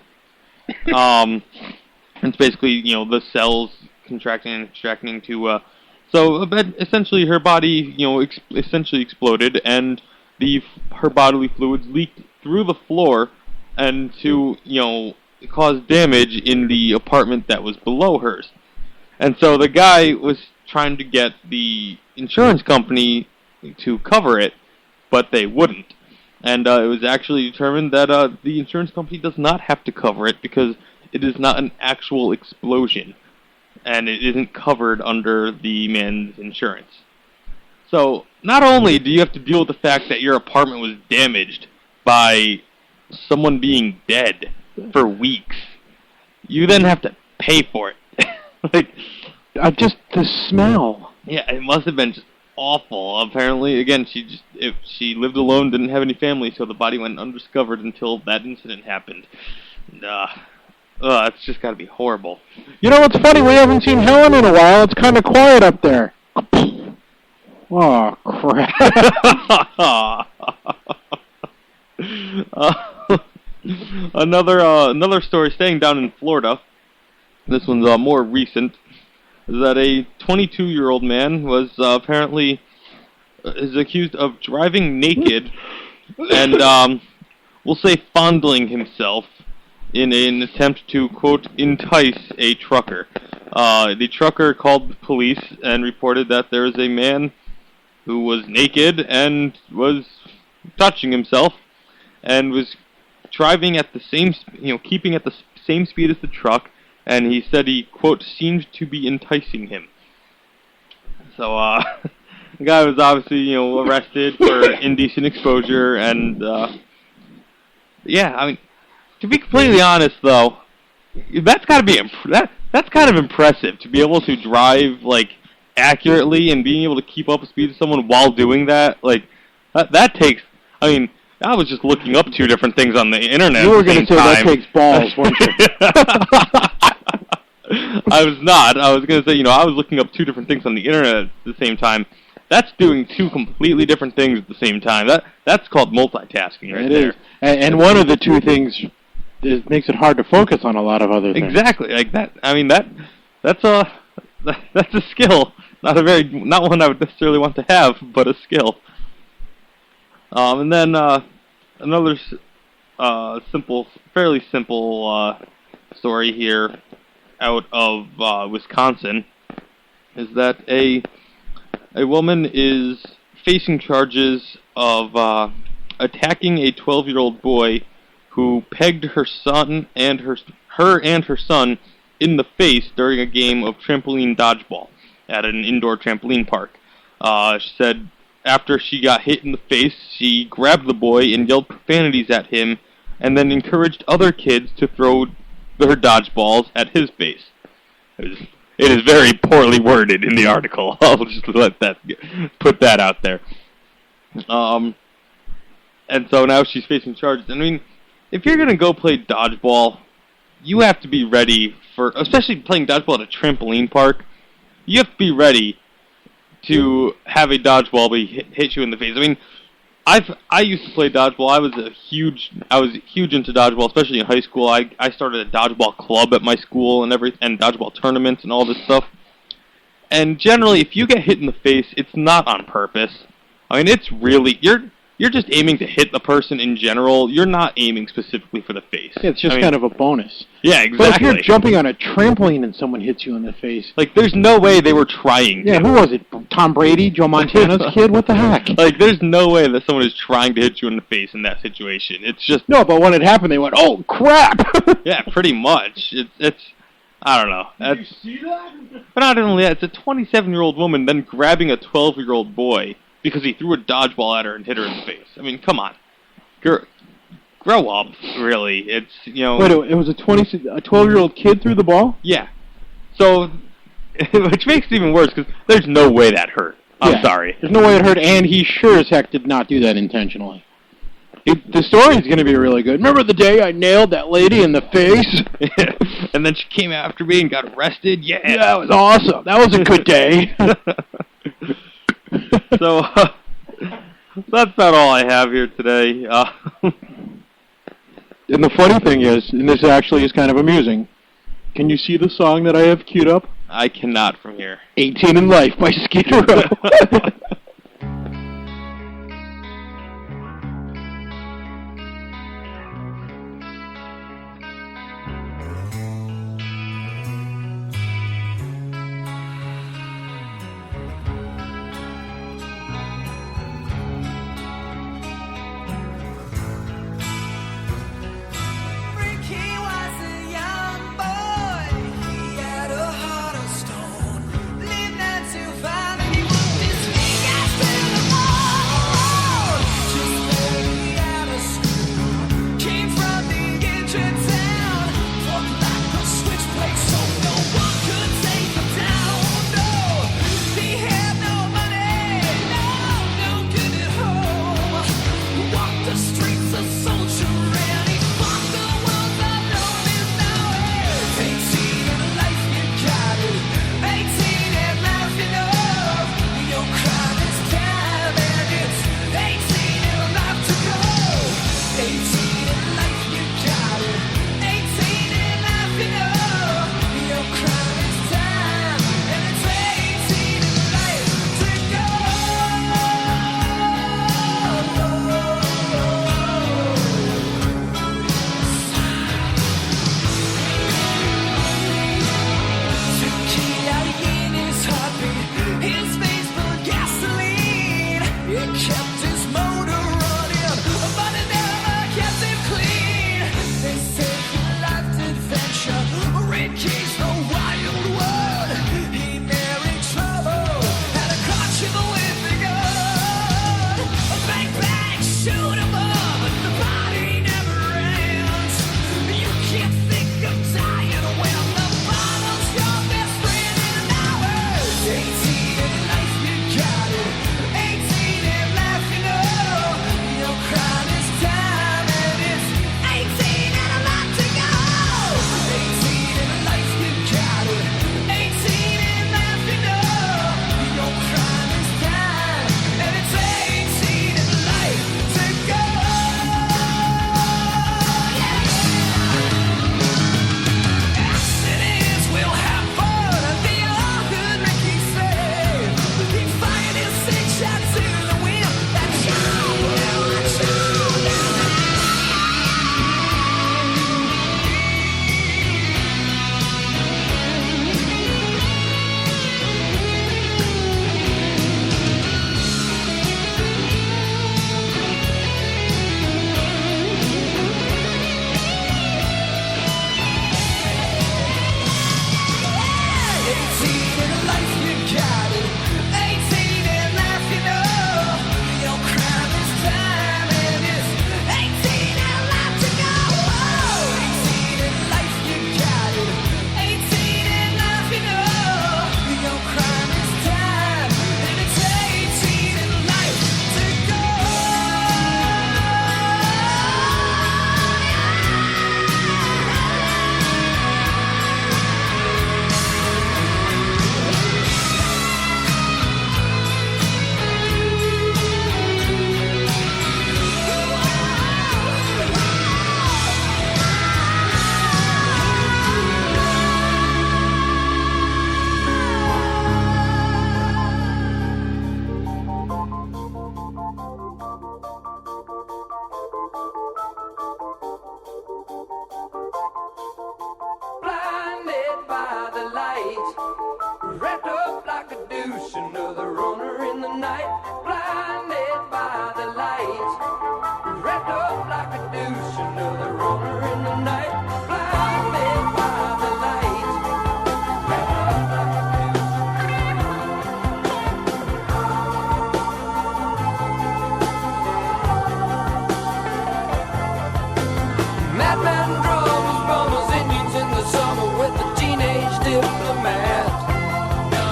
It's basically, the cells contracting and extracting to so essentially her body essentially exploded, and her bodily fluids leaked through the floor and to cause damage in the apartment that was below hers. And so the guy was trying to get the insurance company to cover it, but they wouldn't. And it was actually determined that the insurance company does not have to cover it because it is not an actual explosion, and it isn't covered under the man's insurance. So not only do you have to deal with the fact that your apartment was damaged by someone being dead for weeks, you then have to pay for it. Just the smell. Yeah, it must have been just awful. Apparently, again, if she lived alone, didn't have any family, so the body went undiscovered until that incident happened. And, it's just got to be horrible. You know what's funny? We haven't seen Helen in a while. It's kind of quiet up there. Oh, crap. Another story staying down in Florida. This one's more recent. Is that a 22-year-old man was apparently is accused of driving naked and we'll say fondling himself in an attempt to, quote, entice a trucker. The trucker called the police and reported that there was a man who was naked and was touching himself and was driving at the same, keeping at the same speed as the truck, and he said he, quote, seemed to be enticing him. So, the guy was obviously, arrested for indecent exposure, and, yeah, I mean, to be completely honest, though, that's got to be that's kind of impressive to be able to drive accurately and being able to keep up with speed with someone while doing that. That takes. I mean, I was just looking up two different things on the internet. You were going to say that takes balls, weren't you? I was not. I was going to say, I was looking up two different things on the internet at the same time. That's doing two completely different things at the same time. That's called multitasking right there. It is. And one of the two things makes it hard to focus on a lot of other things. Exactly. Like that. I mean, that's a skill. Not one I would necessarily want to have, but a skill. And then another fairly simple story here out of Wisconsin is that a woman is facing charges of attacking a 12-year-old boy who pegged her son and her son in the face during a game of trampoline dodgeball at an indoor trampoline park. She said after she got hit in the face, she grabbed the boy and yelled profanities at him, and then encouraged other kids to throw their dodgeballs at his face. It is very poorly worded in the article. I'll just put that out there. And so now she's facing charges. I mean, if you're going to go play dodgeball, you have to be ready for, especially playing dodgeball at a trampoline park, you have to be ready to have a dodgeball hit you in the face. I mean, I used to play dodgeball. I was huge into dodgeball, especially in high school. I started a dodgeball club at my school and dodgeball tournaments and all this stuff. And generally, if you get hit in the face, it's not on purpose. I mean, it's really you're just aiming to hit the person in general. You're not aiming specifically for the face. Yeah, it's just kind of a bonus. Yeah, exactly. But if you're jumping on a trampoline and someone hits you in the face... Like, there's no way they were trying to. Yeah, who was it? Tom Brady? Joe Montana's kid? What the heck? Like, there's no way that someone is trying to hit you in the face in that situation. It's just... No, but when it happened, they went, oh, crap! Yeah, pretty much. It's I don't know. Did you see that? But not only that, it's a 27-year-old woman then grabbing a 12-year-old boy because he threw a dodgeball at her and hit her in the face. I mean, come on. Grow up, really. It's, you know... Wait, it was a 12-year-old kid threw the ball? Yeah. So, which makes it even worse because there's no way that hurt. I'm sorry. There's no way it hurt, and he sure as heck did not do that intentionally. The story's going to be really good. Remember the day I nailed that lady in the face? And then she came after me and got arrested? Yeah. Yeah, that was awesome. That was a good day. So, that's about all I have here today. And the funny thing is, and this actually is kind of amusing, can you see the song that I have queued up? I cannot from here. 18 in Life by Skid Row. Wrapped up like a douche, another runner in the night, blinded by the light. Wrapped up like a douche, another runner in the night, blinded by the light. Wrapped up like a madman drums, bombers, Indians in the summer with a teenage diplomat.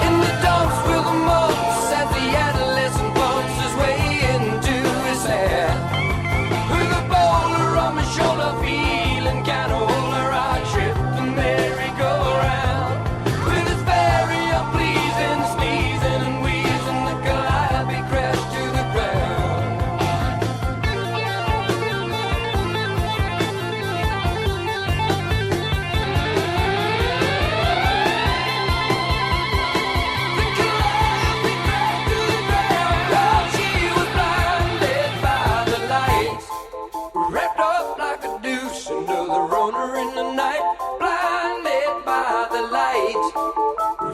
In the dumps with the mumps as the adolescent bumps his way into his hat. With a boulder on my shoulder, feeling kind of older, I tripped the merry-go-round. With his very unpleasing sneezing and wheezing, the calliope crashed to the ground. Wrapped up like a douche, another runner in the night, blinded by the light.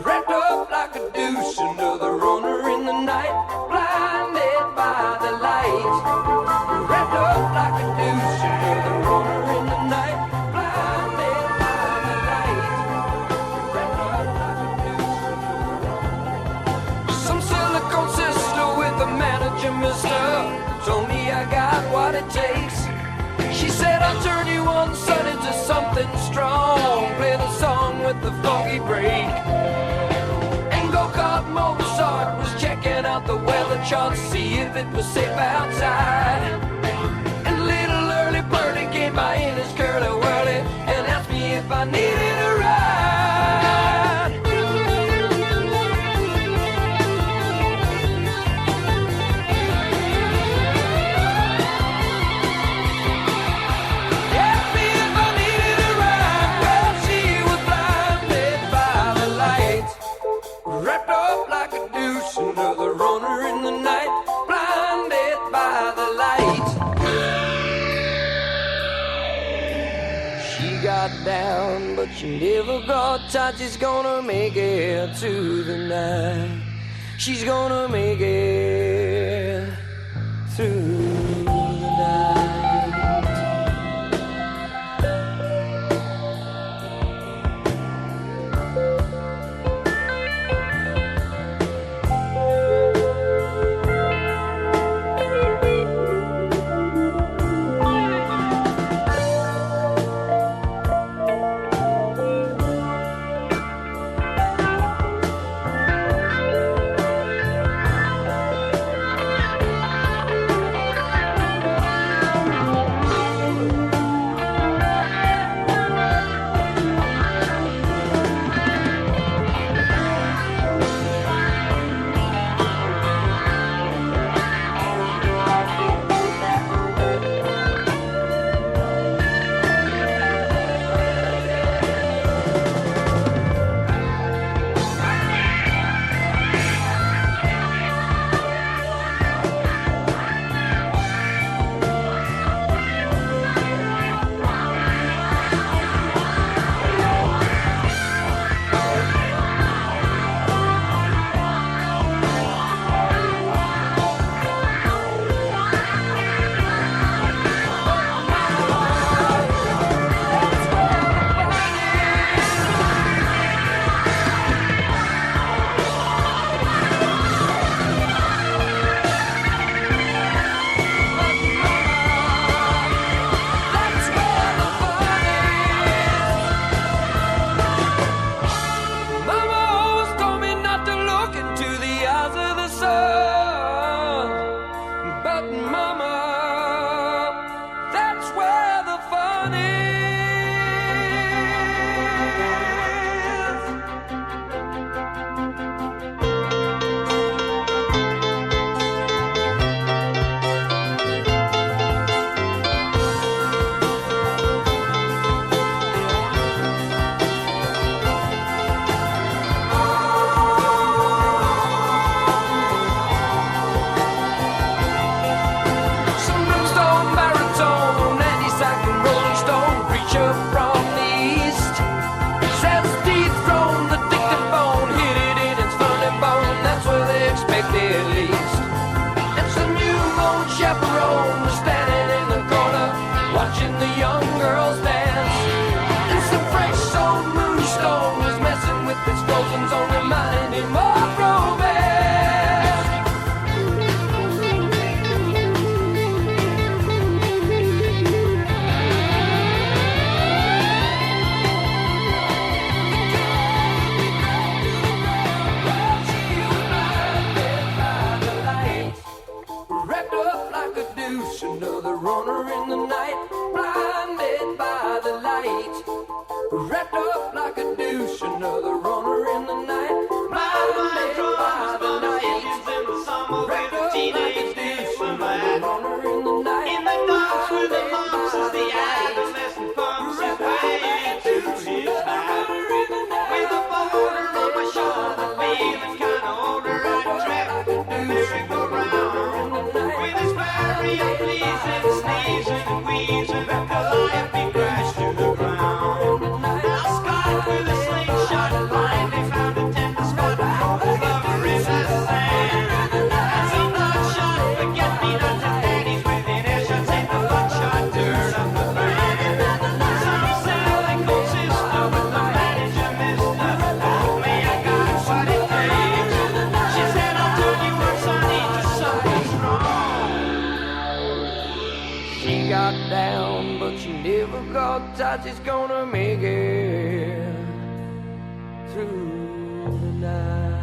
Wrapped up like a douche, another runner in the night, blinded by the light. Wrapped up like a douche, another runner in the night, blinded by the light. Wrapped up like a douche. Some silicone sister with a manager, mister, told me I got what it takes. She said I'll turn you on, son, into something strong. Play the song with the funky break. And go-kart Mozart was checking out the weather chart to see if it was safe outside. And little early birdie came by in his curly-whirly and asked me if I needed a ride. Wrapped up like a douche, another runner in the night, blinded by the light. She got down, but she never got tight. She's gonna make it to the night. She's gonna make it through the night. wrapped up like a douche, another runner in the night. Blinded by the night, wrapped up like a douche, another runner in the night. In the dark with the lumps as the adolescent pumps his way to his back. With a boulder on my shoulder, feeling kinda older, I track the merry-go-round. With his variant pleasing, sneezing and wheezing, Calliope crashed to the ground. Now Scott with a slingshot blindly found a tender spot for his lover in the sand. And some bloodshot forget-me-not to daddies within earshot take the bloodshot dirt up the band. Some silly cold sister with the manager mister told me I got what it takes. She said I'll tell you once I need to something's wrong. She got down, but she never got touch. It's gonna make it through the night.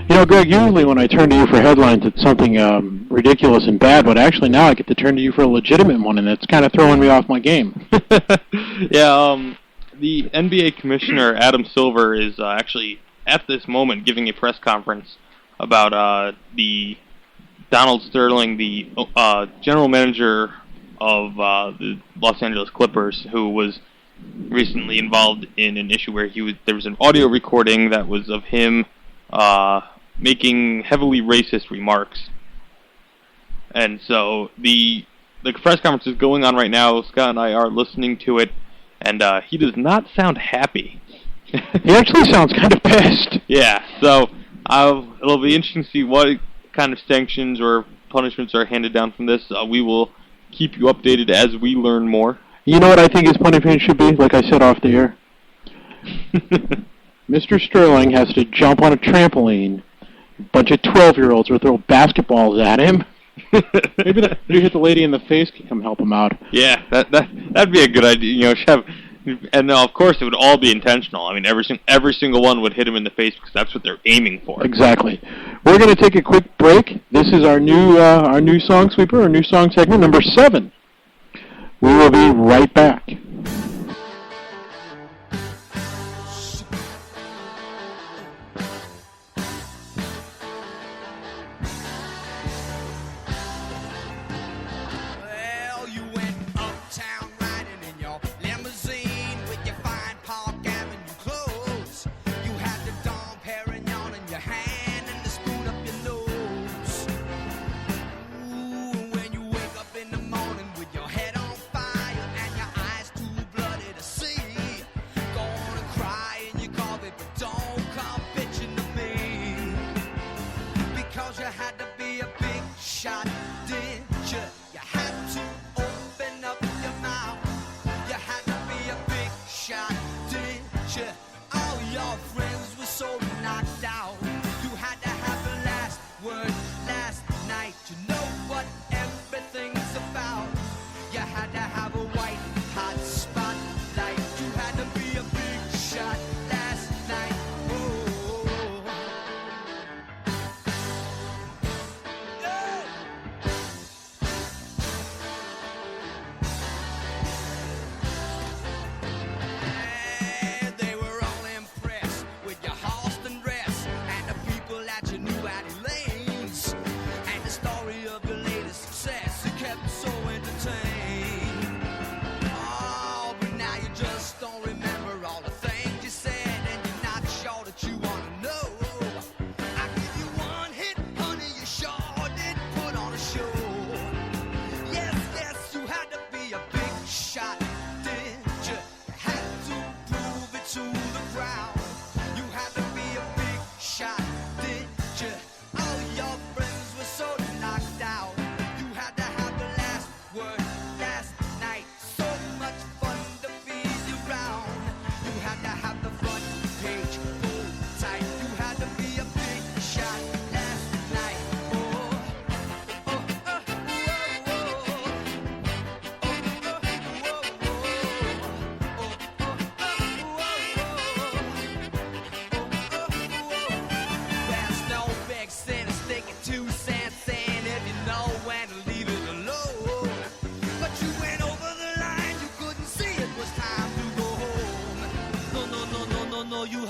You know, Greg, usually when I turn to you for headlines, it's something ridiculous and bad, but actually now I get to turn to you for a legitimate one, and it's kind of throwing me off my game. Yeah, the NBA commissioner, Adam Silver, is actually at this moment giving a press conference about the Donald Sterling, the general manager of the Los Angeles Clippers, who was recently involved in an issue where there was an audio recording that was of him making heavily racist remarks. And so the press conference is going on right now. Scott and I are listening to it, and he does not sound happy. He actually sounds kind of pissed. Yeah, so it'll be interesting to see what kind of sanctions or punishments are handed down from this. We will keep you updated as we learn more. You know what I think his punishment should be, like I said off the air? Mr. Sterling has to jump on a trampoline. A bunch of 12-year-olds will throw basketballs at him. Maybe you hit the lady in the face can come help him out. Yeah, that'd be a good idea. You know, and of course it would all be intentional. I mean, every single one would hit him in the face because that's what they're aiming for. Exactly. We're going to take a quick break. This is our new song sweeper, our new song segment, number 7. We will be right back. When you wake up in the morning with your head on fire and your eyes too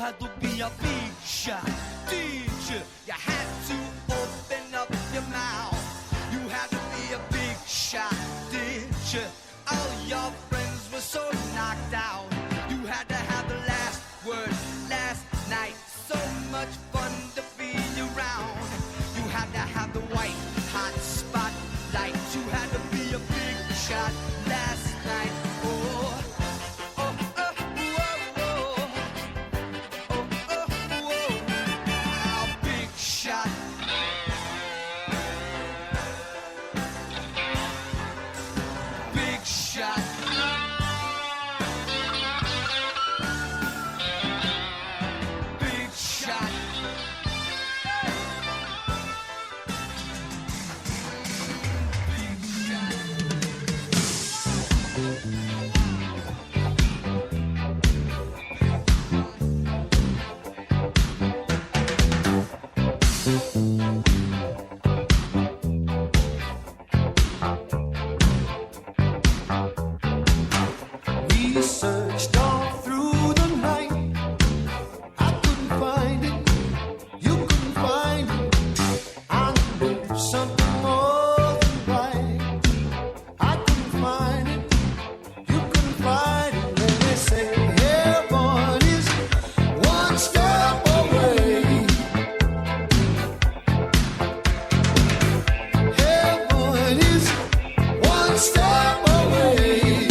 had to be a big shot. Teacher, you had to open up your mouth. You had to be a big shot. Teacher, all your friends were so knocked out. You had to have the last word last night. So much fun to be around. You had to have the white hot spotlight. You had to be a big shot last night. Oh, oh, oh, whoa, whoa. Oh, oh, whoa. Ah, big shot. Big shot. Big shot. We searched all through the night. I couldn't find it. You couldn't find it. I knew something more than right. I couldn't find it. You couldn't find it. When they say heaven is one step away. Heaven is one step away.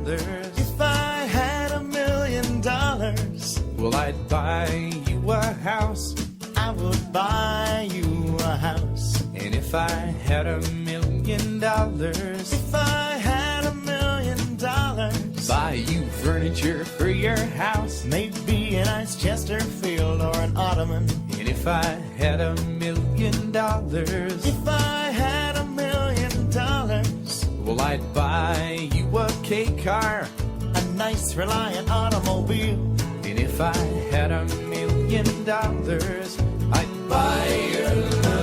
If I had $1 million, well, I'd buy you a house. I would buy you a house. And if I had $1 million, if I had $1 million, buy you furniture for your house. Maybe a nice Chesterfield or an ottoman. And if I had $1 million, if I had $1 million, well, I'd buy you a K car, a nice Reliant automobile. And if I had $1 million, I'd buy your love.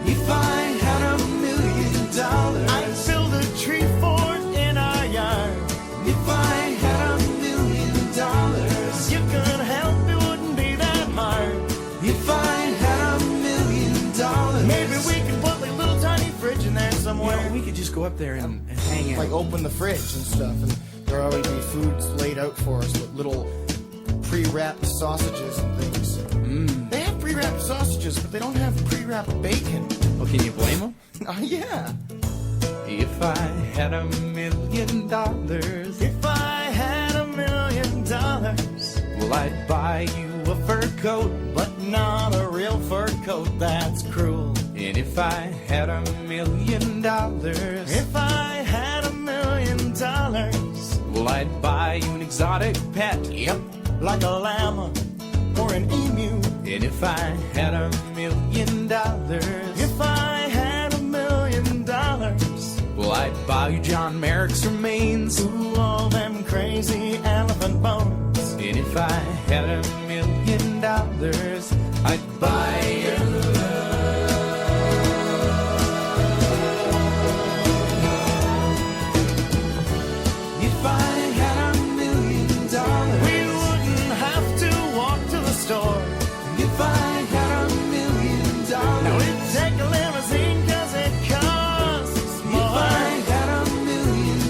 If I had $1 million, I'd build a tree fort in our yard. If I had $1 million, you could help, it wouldn't be that hard. If I had $1 million, maybe we could put like a little tiny fridge in there somewhere. You know, we could just go up there and hang out. Like open the fridge and stuff, and there'll always be foods laid out for us with little pre-wrapped sausages and things. They have pre-wrapped sausages, but they don't have pre-wrapped bacon. Well, can you blame them? Yeah. If I had $1 million, if I had $1 million, well, I'd buy you a fur coat, but not a real fur coat, that's cruel. And if I had $1 million, if I had $1 million, well, I'd buy you an exotic pet. Yep, like a llama or an emu. And if I had $1 million, if I had $1 million, well, I'd buy you John Merrick's remains. Ooh, all them crazy elephant bones. And if I had $1 million, I'd buy your love. If I had $1 million, we wouldn't have to walk to the store. If I had $1 million, now we'd take a limousine 'cause it costs more. If I had $1 million,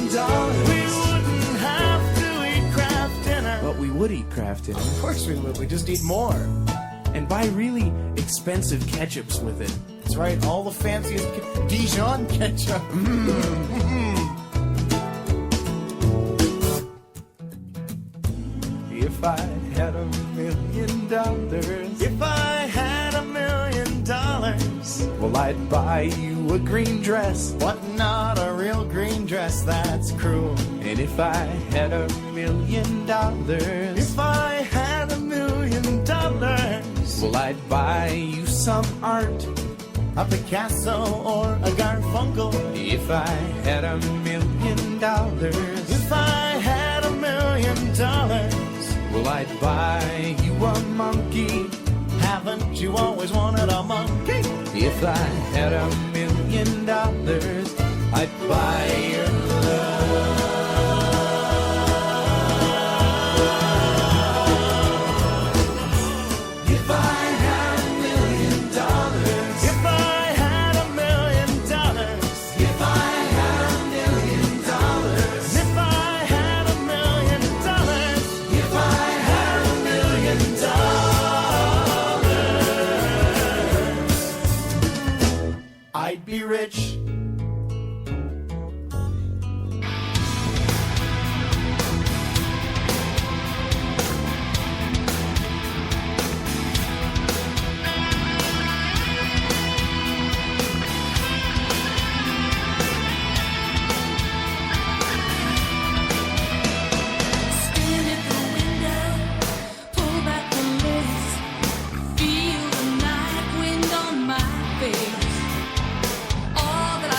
we wouldn't have to eat Kraft dinner. But we would eat Kraft dinner. Of course we would. We just eat more. And buy really expensive ketchups with it. That's right, all the fanciest Dijon ketchup. If I had $1 million, if I had $1 million, well, I'd buy you a green dress, but not a real green dress, that's cruel. And if I had $1 million, if I had $1 million, well, I'd buy you some art, a Picasso or a Garfunkel. If I had $1 million, if I had $1 million, well, I'd buy you a monkey. Haven't you always wanted a monkey? If I had $1 million, I'd buy your love. If I had $1 million, if I had $1 million, if I had $1 million, if I had $1 million, if I had $1 million, I'd be rich. Feel the night wind on my face. All that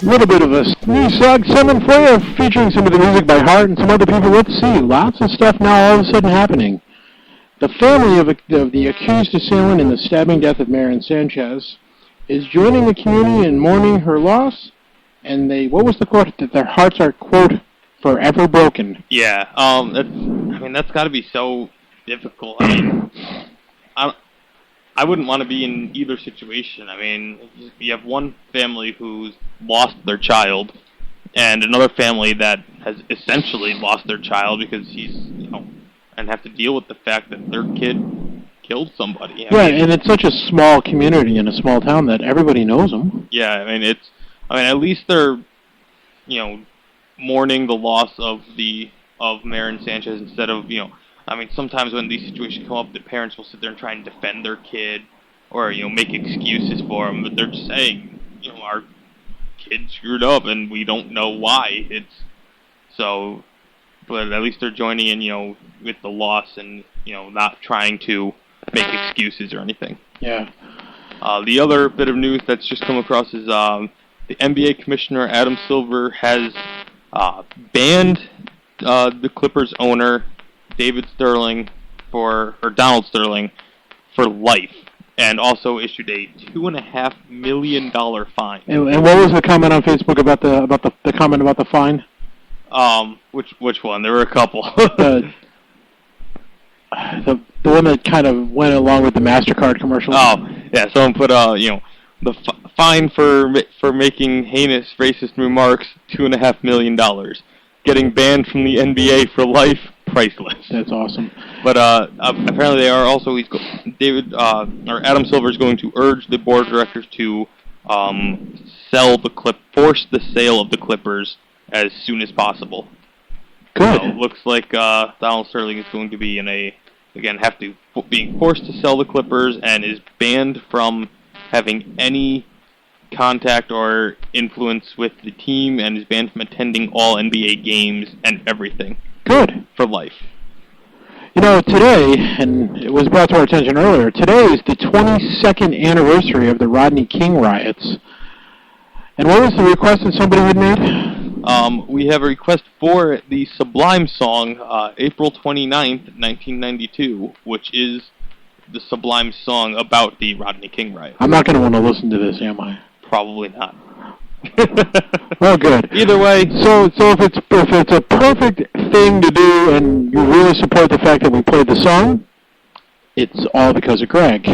little bit of a new song coming for you, featuring some of the music by Hart and some other people. Let's see, lots of stuff now all of a sudden happening. The family of the accused assailant in the stabbing death of Maren Sanchez is joining the community in mourning her loss, and what was the quote? That their hearts are, quote, forever broken. Yeah, that's got to be so difficult. I wouldn't want to be in either situation. I mean, you have one family who's lost their child, and another family that has essentially lost their child because he's, and have to deal with the fact that their kid killed somebody. I mean, and it's such a small community in a small town that everybody knows them. Yeah, at least they're, mourning the loss of Maren Sanchez instead of, sometimes when these situations come up, the parents will sit there and try and defend their kid or, make excuses for them, but they're just saying, our kid screwed up and we don't know why. But at least they're joining in, with the loss and, not trying to make excuses or anything. Yeah. The other bit of news that's just come across is the NBA commissioner, Adam Silver, has banned the Clippers owner, Donald Sterling, for life, and also issued a $2.5 million fine. And what was the comment on Facebook about the comment about the fine? Which one? There were a couple. The one that kind of went along with the MasterCard commercial. Oh, yeah. Someone put the fine for making heinous racist remarks, $2.5 million. Getting banned from the NBA for life, priceless. That's awesome. But apparently they are also Adam Silver is going to urge the board of directors to force the sale of the Clippers as soon as possible. Good. So, looks like Donald Sterling is going to be being forced to sell the Clippers and is banned from having any contact or influence with the team and is banned from attending all NBA games and everything. Good. For life. Today, and it was brought to our attention earlier, today is the 22nd anniversary of the Rodney King riots. And what was the request that somebody had made? We have a request for the Sublime song, April 29th, 1992, which is the Sublime song about the Rodney King riot. I'm not going to want to listen to this, am I? Probably not. Well, good. Either way. So if it's a perfect thing to do and you really support the fact that we played the song, it's all because of Greg.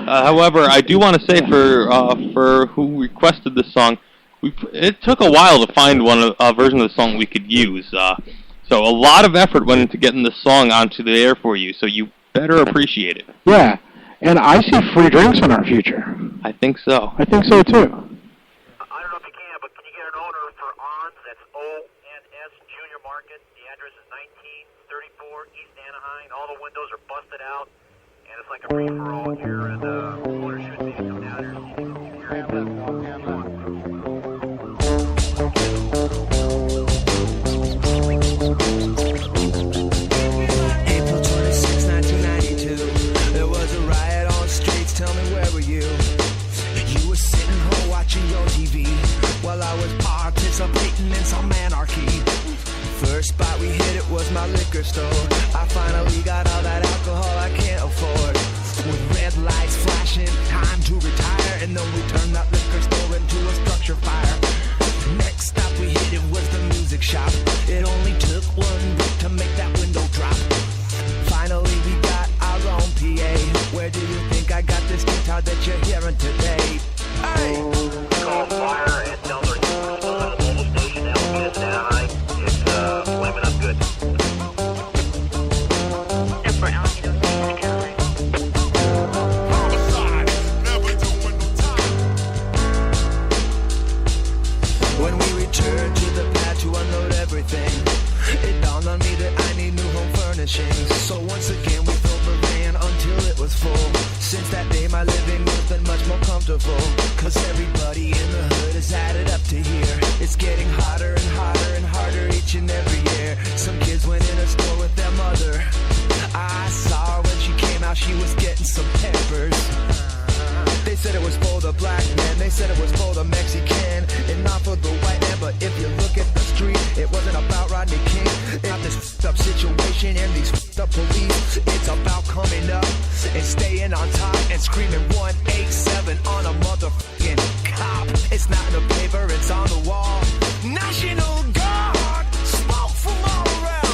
However, I do want to say for who requested this song, it took a while to find a version of the song we could use. So a lot of effort went into getting the song onto the air for you, so you better appreciate it. Yeah, and I see free drinks in our future. I think so. I think so, too. I don't know if you can, but can you get an owner for ONS? That's O-N-S Junior Market. The address is 1934 East Anaheim. All the windows are busted out, and it's like a free-for-all here, and the owner should be coming down here. April 26, 1992. There was a riot on the streets. Tell me, where were you? You were sitting home watching your TV while I was participating in some anarchy. First spot we hit, it was my liquor store. I finally got all that alcohol I can't afford. With red lights flashing, time to retire, and then we turned that liquor store into a structure fire. Next stop we hit, it was the music shop. It only took one beat to make that window drop. Finally we got our own PA. Where do you think I got this guitar that you're hearing today? Hey! Call fire and tell their mobile station LPS Anaheim. It's flaming up good. When we returned to the pad to unload everything, it dawned on me that I need new home furnishings. So once again we filled the van until it was full. Since that day my living room's been much more comfortable, cause everybody in the hood has added up to here. It's getting hotter and hotter and harder each and every year. Some kids went in a store with their mother. I saw her when she came out, she was getting some peppers. They They said it was for the black man, they said it was for the Mexican, and not for the white man. But if you look at the street, it wasn't about Rodney King. It's this f***ed up situation and these f***ed up police. It's about coming up and staying on top and screaming 187 on a motherfucking cop. It's not in the paper, it's on the wall. National Guard, smoke from all around.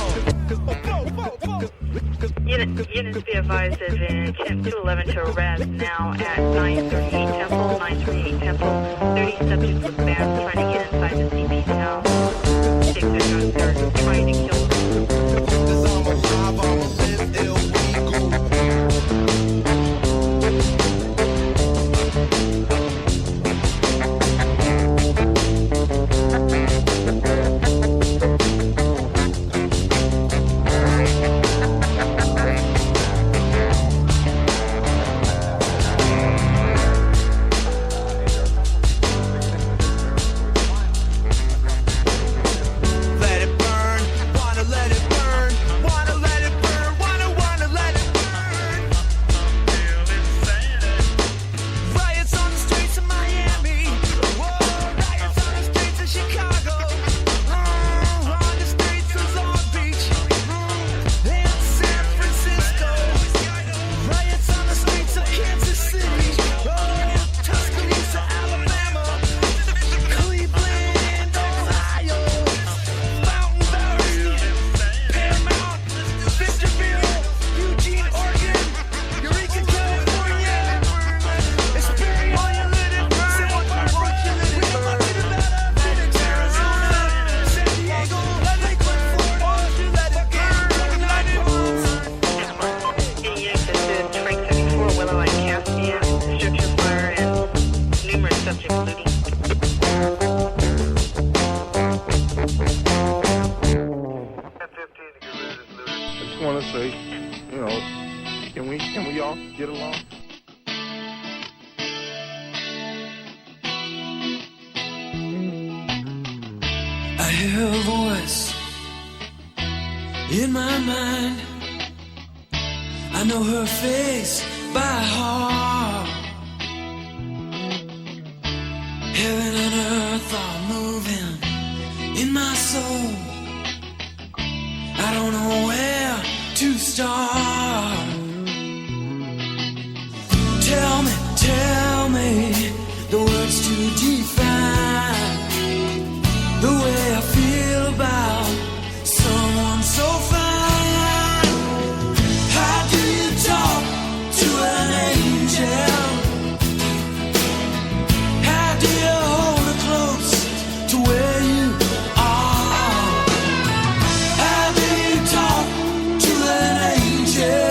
Units be advised there's an attempt 211 to arrest now at 938 Temple, 938 Temple. 30 subjects with bands trying to get inside the CB's house. 6 are trying to kill them. Can we all get along? I hear a voice in my mind. I know her face by heart. Heaven and earth are moving in my soul. I don't know where to start. Tell me the words to define the way I feel about someone so fine. How do you talk to an angel? How do you hold her close to where you are? How do you talk to an angel?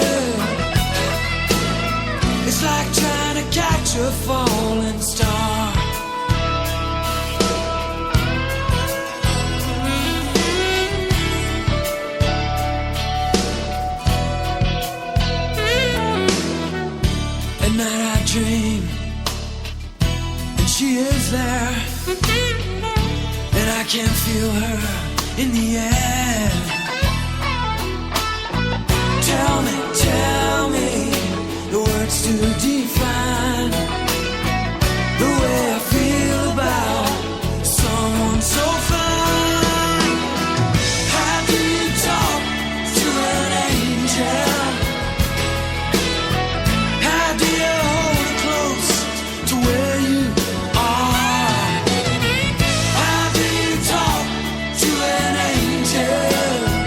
It's like trying to catch a falling star. At night I dream, and she is there, and I can feel her in the air. Tell me the words to define the way I feel about someone so fine. How do you talk to an angel? How do you hold her close to where you are? How do you talk to an angel?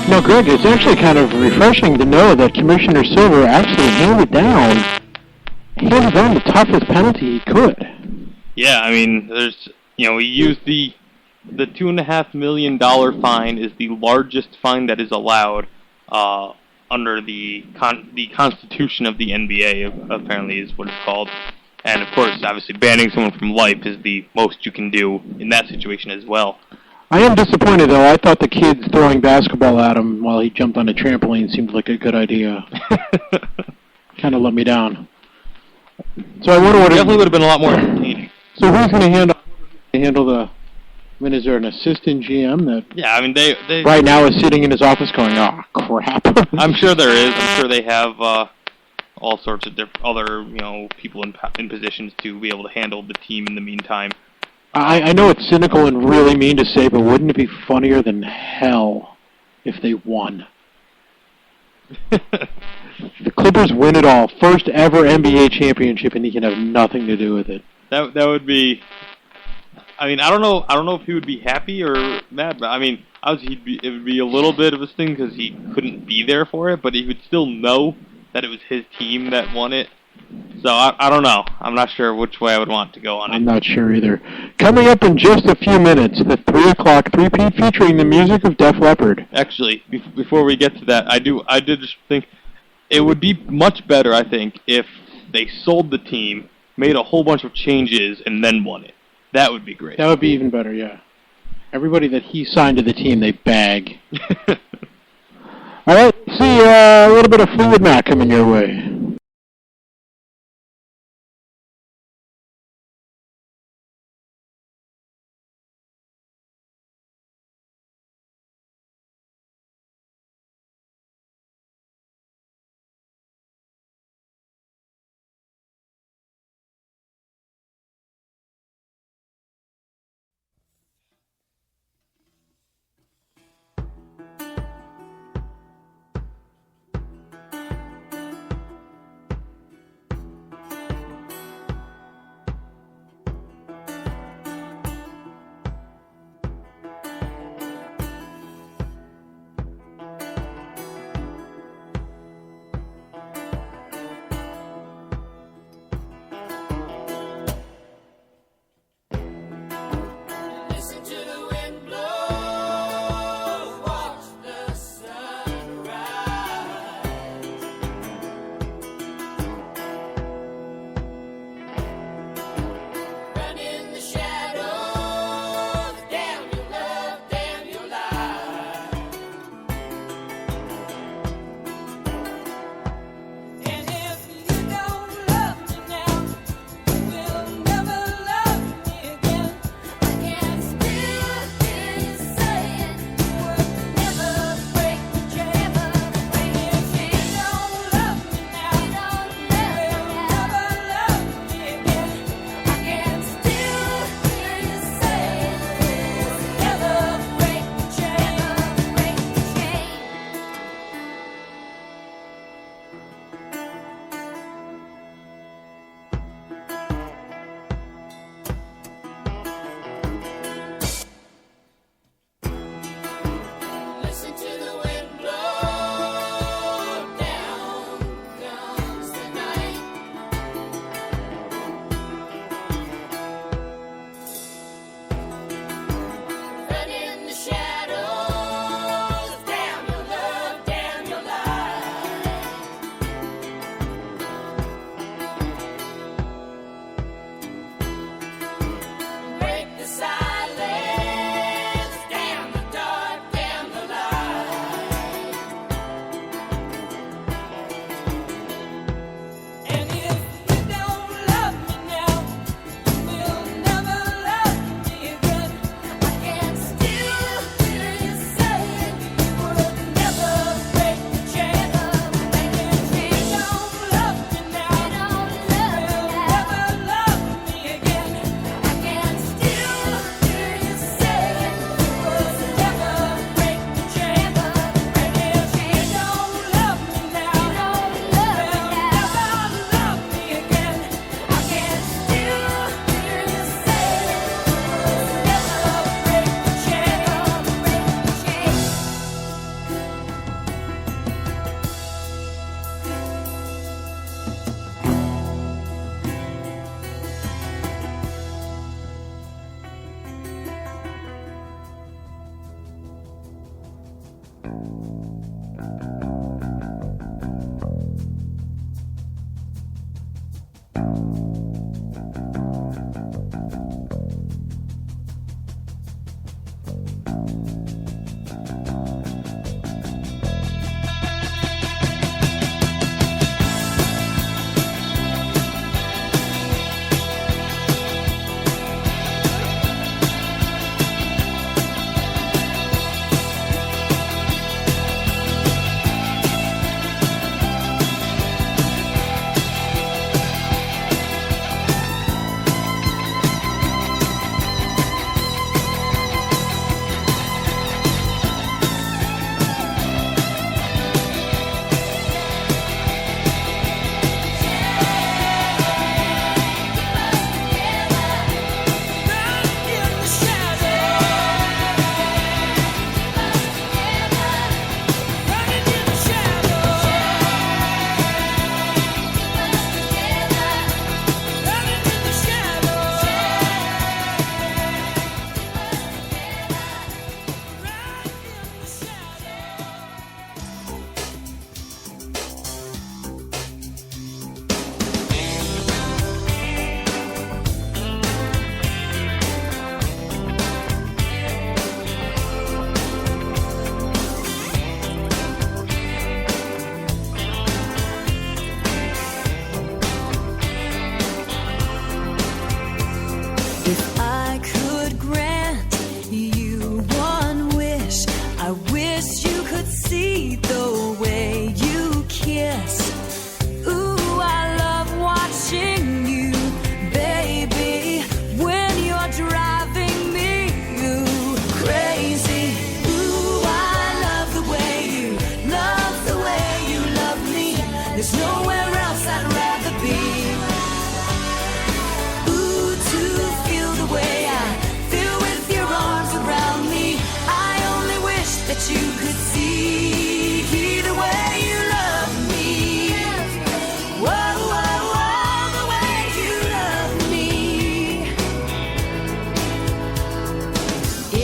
No, Greg, it's actually kind of refreshing to know that Commissioner Silver actually handed down the toughest penalty he could. Yeah, I mean, he used the $2.5 million fine is the largest fine that is allowed under the Constitution of the NBA, apparently is what it's called. And, of course, obviously banning someone from life is the most you can do in that situation as well. I am disappointed, though. I thought the kids throwing basketball at him while he jumped on a trampoline seemed like a good idea. Kind of let me down. So I wonder what... Definitely would have been a lot more entertaining. So who's going to handle the... I mean, is there an assistant GM that... Yeah, I mean, they right now is sitting in his office going, oh, crap. I'm sure there is. I'm sure they have all sorts of other, people in positions to be able to handle the team in the meantime. I know it's cynical and really mean to say, but wouldn't it be funnier than hell if they won? The Clippers win it all. First ever NBA championship, and he can have nothing to do with it. That would be... I mean, I don't know if he would be happy or mad, but I mean, obviously it would be a little bit of a sting because he couldn't be there for it, but he would still know that it was his team that won it. So I don't know. I'm not sure which way I would want to go on it. I'm not sure either. Coming up in just a few minutes, the 3 o'clock Three Peat featuring the music of Def Leppard. Actually, before we get to that, I did just think it would be much better, I think, if they sold the team, made a whole bunch of changes, and then won it. That would be great. That would be even better, yeah. Everybody that he signed to the team, they bag. All right, see a little bit of Fleetwood Mac coming your way.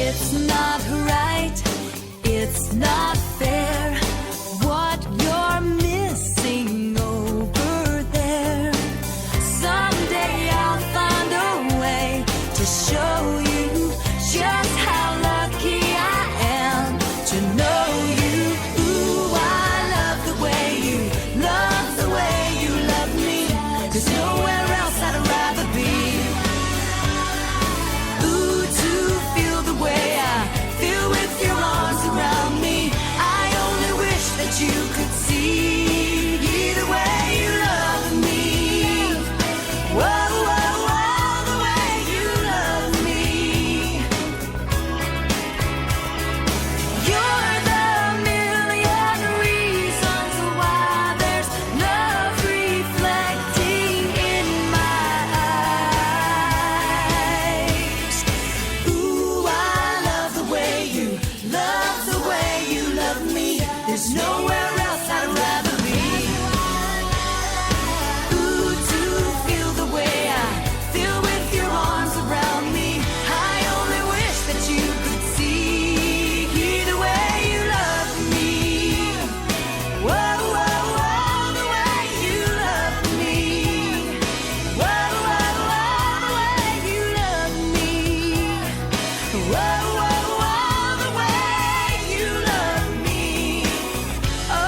It's not right, it's not fair, what you're missing over there. Someday I'll find a way to show you just how lucky I am to know you. Ooh, I love the way you love me. There's nowhere else I'd rather be. Ooh, to feel the way I feel with your arms around me. I only wish that you could see the way you love me. Whoa, whoa, whoa, the way you love me. You're the million reasons why there's love reflecting in my eyes. Ooh, I love the way you love me. There's nowhere else I'd rather be. Ooh, to feel the way I feel with your arms around me. I only wish that you could see the way you love me. Whoa, whoa, whoa, the way you love me. Whoa, whoa, whoa, the way you love me. Whoa, whoa, whoa, the way you love me. Oh,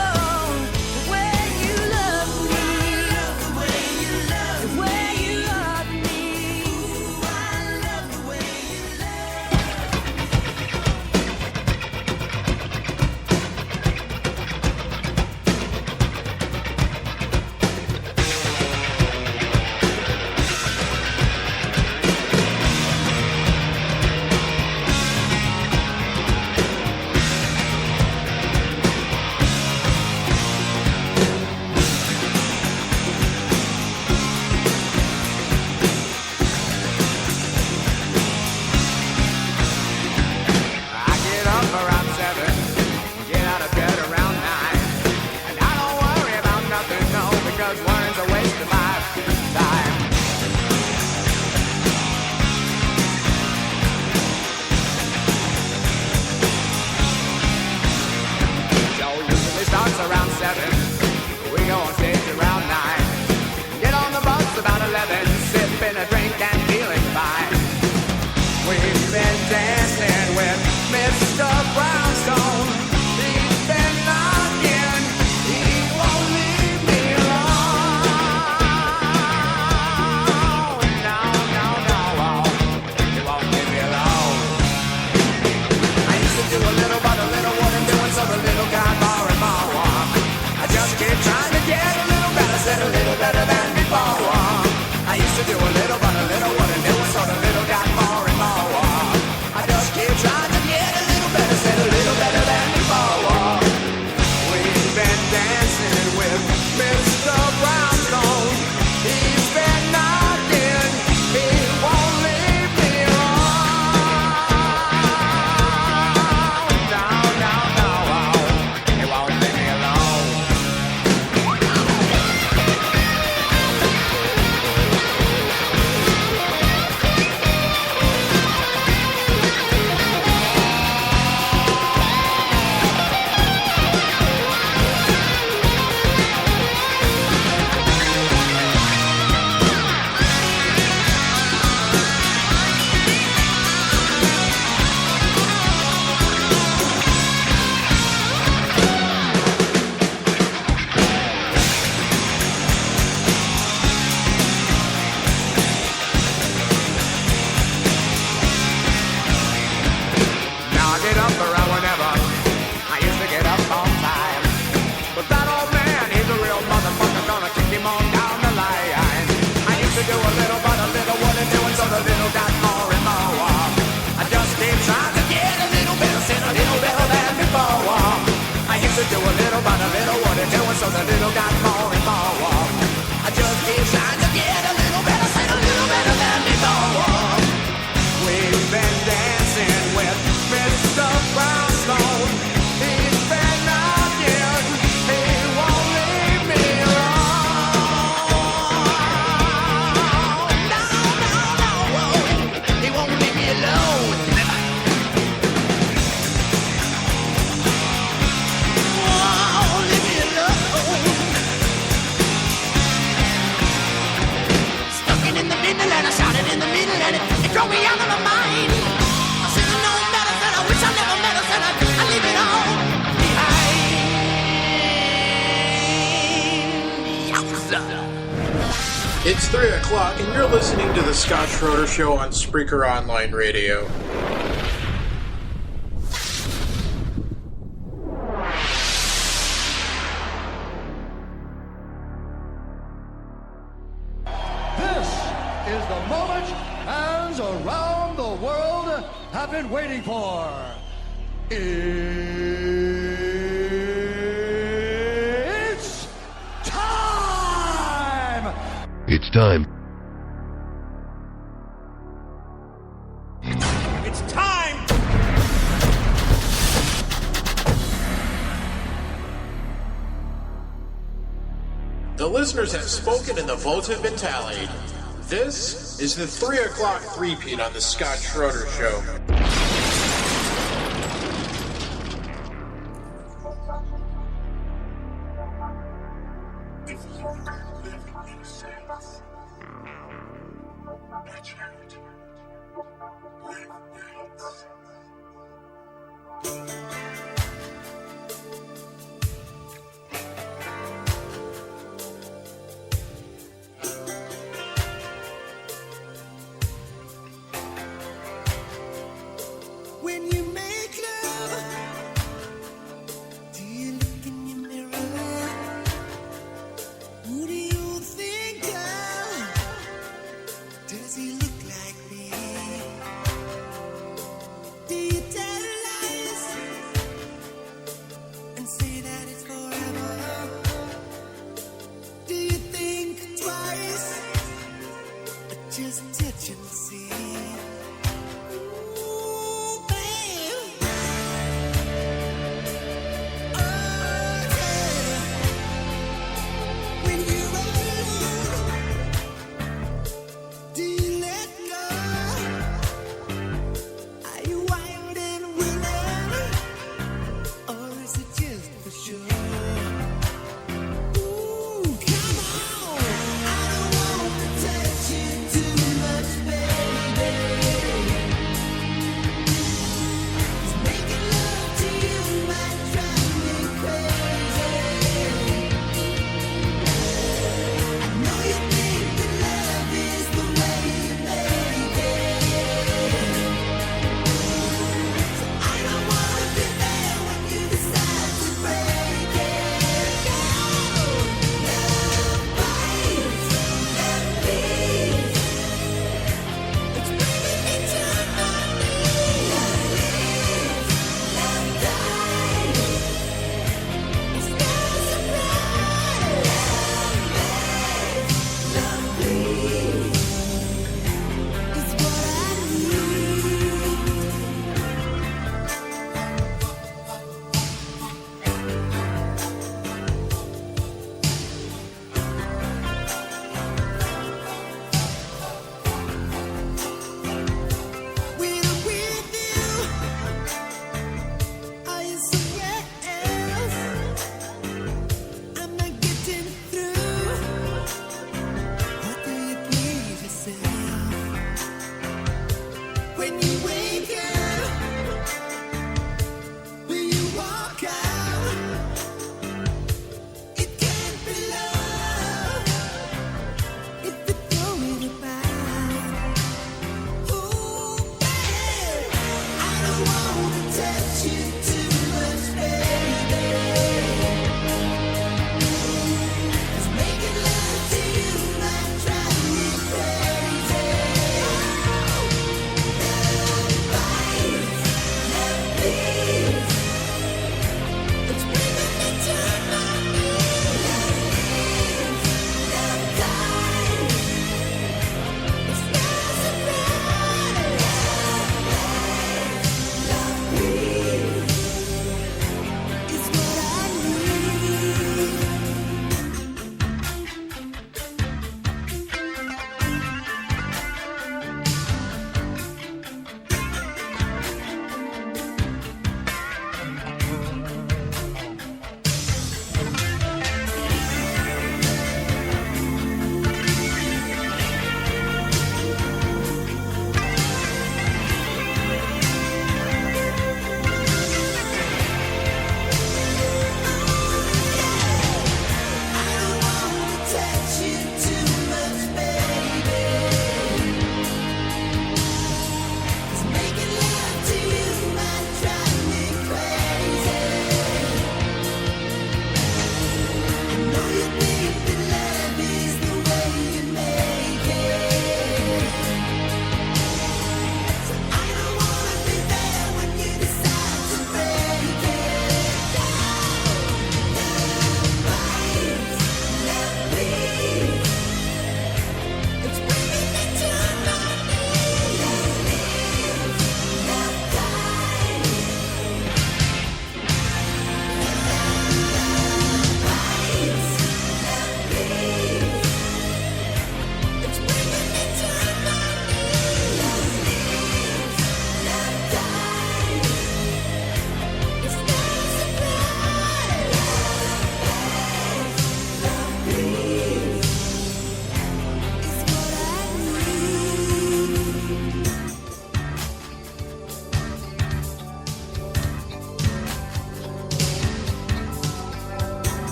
It's 3 o'clock, and you're listening to the Scott Schroeder Show on Spreaker Online Radio. This is the moment fans around the world have been waiting for. It's time! It's time. It's time! The listeners have spoken and the votes have been tallied. This is the 3 o'clock Three Peat on the Scott Schroeder Show. When you make love, do you look in your mirror? Who do you think of? Does he look like me? Do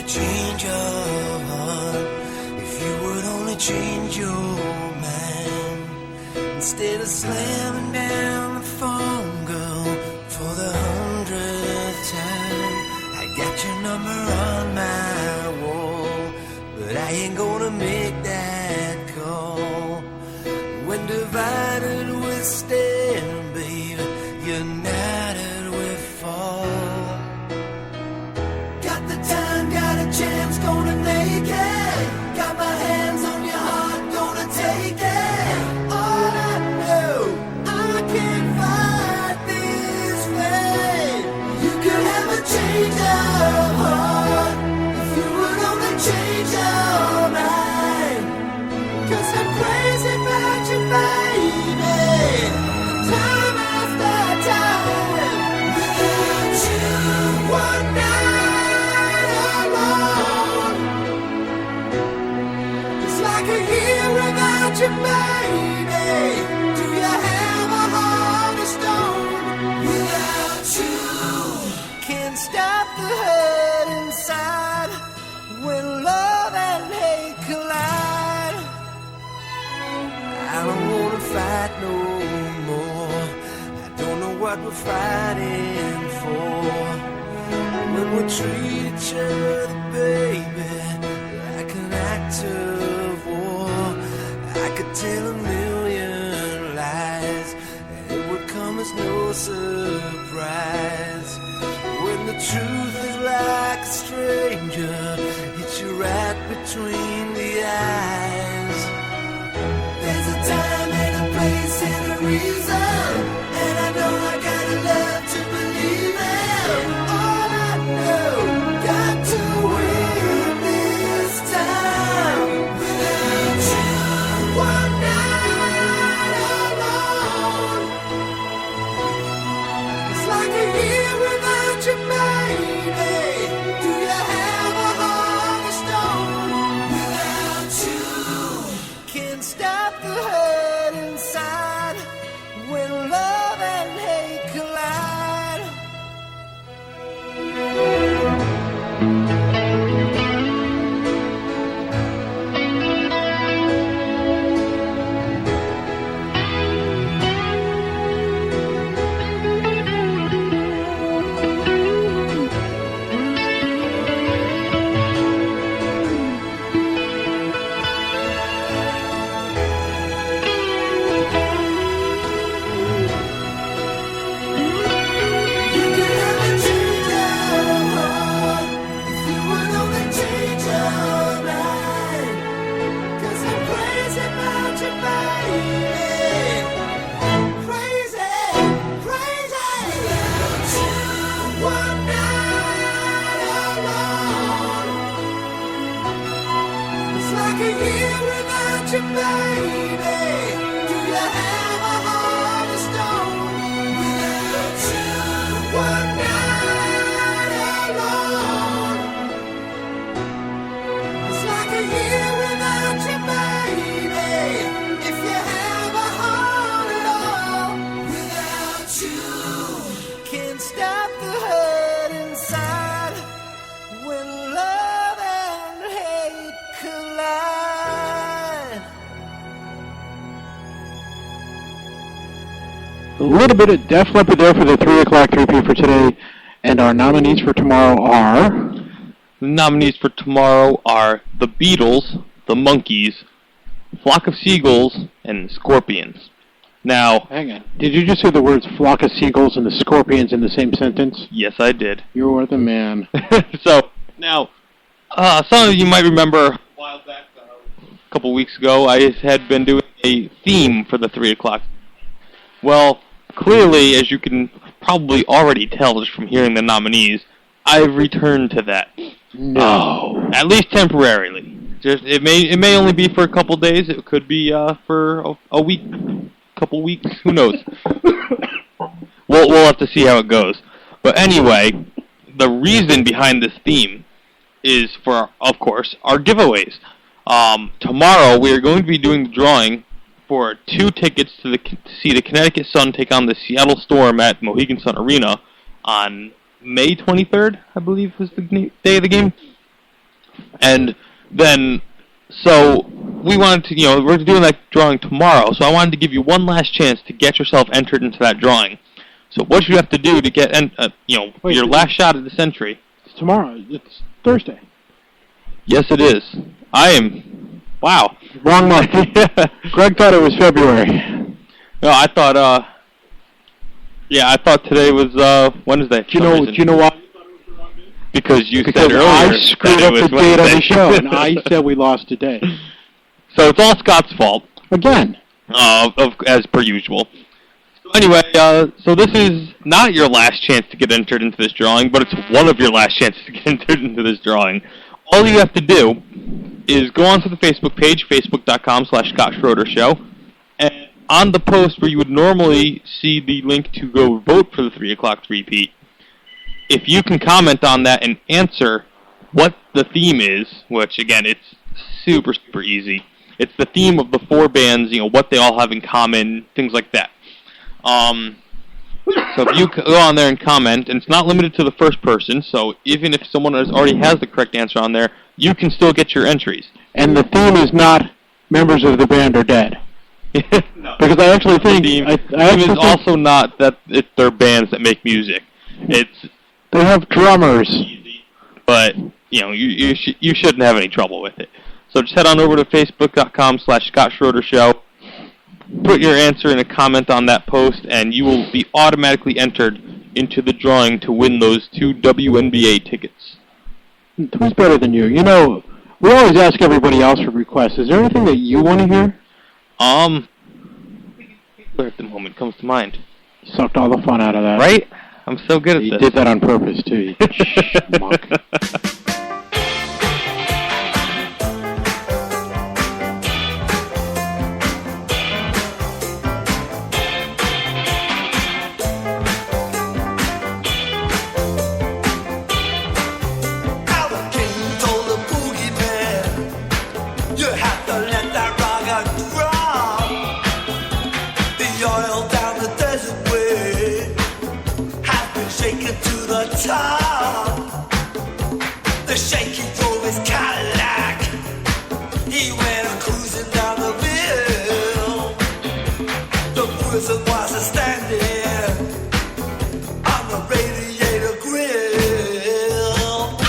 change of heart, if you would only change your mind, instead of slamming down the phone, girl, for the 100th time. I got your number on my wall, but I ain't gonna make that call. When divided we stand, baby, united we fall. Got the time, got a chance, gonna make it. Got my hands on your heart, gonna take it. All I know, I can't fight this way. You could have a change of heart, if you would only change your mind. 'Cause I'm crazy about you, baby. Time after time. Without you, one night alone. It's like a year without you, baby. Do you have a heart of stone? Without you, can't stop the hurt inside when love and hate collide. I don't wanna fight no more. I don't know what we're fighting for. When we treat each other, baby, like an act of war. I could tell a million lies, and it would come as no surprise. When the truth is like a stranger, hits you right between the eyes. There's a time and a place and a reason, and I know I gotta love to believe it. All I know, got to win this time. Without you, one night alone. It's like a year without you, baby. Do you have a heart of stone? Without you, can't stop the hurt inside when love and hate collide. You could have a change of heart, if you would only change your mind. 'Cause I'm crazy about you, baby. Crazy, crazy. Without you, one night alone. It's like a year without you, baby. Do you have a heart of stone? Without you, one night alone. It's like a year without you, baby. If you have a heart at all. Without you, can't stop the hurt inside when love and hate collide. A little bit of Def Leppard there for the 3 o'clock 3 Peat for today. And our nominees for tomorrow are... The nominees for tomorrow are the Beatles, the Monkees, Flock of Seagulls, and the Scorpions. Now, Hang on. Did you just say the words flock of seagulls and the scorpions in the same sentence? yes, I did. You're the man. So, now, some of you might remember a while back, a couple weeks ago, I had been doing a theme for the 3 o'clock. Well, clearly, as you can probably already tell just from hearing the nominees, I've returned to that. No. At least temporarily. Just it may only be for a couple days. It could be for a week, couple weeks. Who knows? We'll have to see how it goes. But anyway, the reason behind this theme is for, of course, our giveaways. Tomorrow we are going to be doing the drawing for 2 tickets to see the Connecticut Sun take on the Seattle Storm at Mohegan Sun Arena on May 23rd, I believe was the day of the game. And then, so we wanted to, we're doing that drawing tomorrow, so I wanted to give you one last chance to get yourself entered into that drawing. So what you have to do to get, your last shot at this entry. It's tomorrow. It's Thursday. Yes, it is. Wow. Wrong month. Greg thought it was February. No, I thought today was Wednesday. Do you know why? Because you said earlier I screwed up the date on the show, and I Wednesday. said we lost a day. So it's all Scott's fault. Again. As per usual. So anyway, so this is not your last chance to get entered into this drawing, but it's one of your last chances to get entered into this drawing. All you have to do is go onto the Facebook page, facebook.com/Scott Schroeder Show, and on the post where you would normally see the link to go vote for the 3 o'clock 3-peat, if you can comment on that and answer what the theme is, which, again, it's super, super easy. It's the theme of the 4 bands, what they all have in common, things like that. So if you go on there and comment, and it's not limited to the first person, so even if someone already has the correct answer on there, you can still get your entries. And the theme is not members of the band are dead. No. Because I actually think... The theme is also not that they're bands that make music. They have drummers. But, you shouldn't have any trouble with it. So just head on over to facebook.com/Scott Schroeder Show. Put your answer in a comment on that post, and you will be automatically entered into the drawing to win those 2 WNBA tickets. Who's better than you? We always ask everybody else for requests. Is there anything that you want to hear? At the moment comes to mind. Sucked all the fun out of that. Right? I'm so good at this. You did that on purpose, too, you schmuck. The shaky drove his Cadillac. He went cruising down the hill. The person was standing on the radiator grill.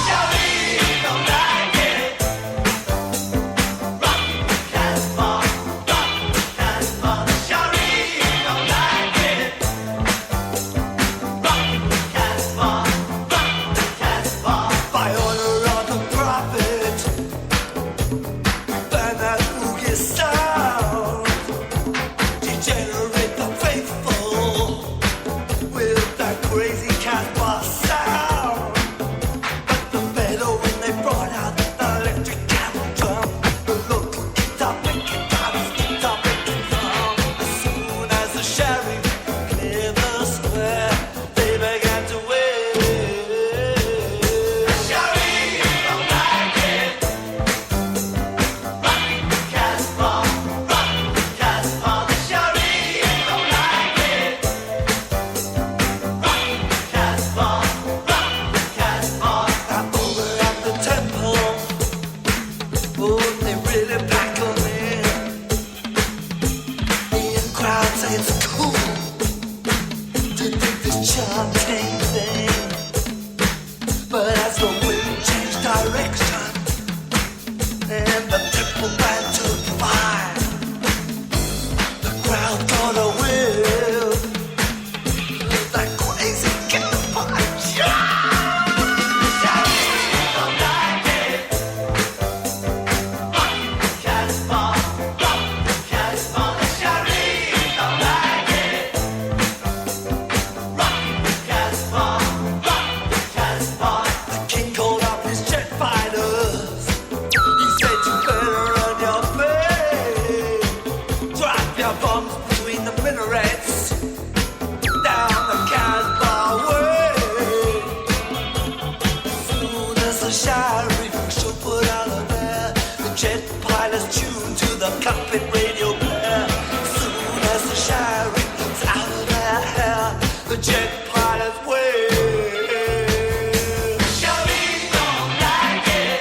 Shawty don't like it. Rock the Casbah, rock the Casbah. Shawty don't like it. Rock the Casbah. By order of the prophet, burn that boogie sound, degenerate the faithful with that crazy Casbah sound. But the better when they brought out the electric cattle drum, the local guitar picking drums, guitar picking drum. As soon as the sheriff cleared the square, they began to wave. But as the wind changed direction and the temple began to fire, the crowd got a whiff of that crazy campfire. Don't like it. Rock the Casbah, rock the Casbah. The sheriff don't like it. Rock the Casbah. The king called up his jet fighters. He said you better run your face. Drop your bombs between the minarets. Down the Casbah way. As soon as the sheriff should put out of there, the jet pilots tuned to the cockpit radio blare. As soon as the sheriff's out of their hair, the jet pilots wave. Shawty don't like it.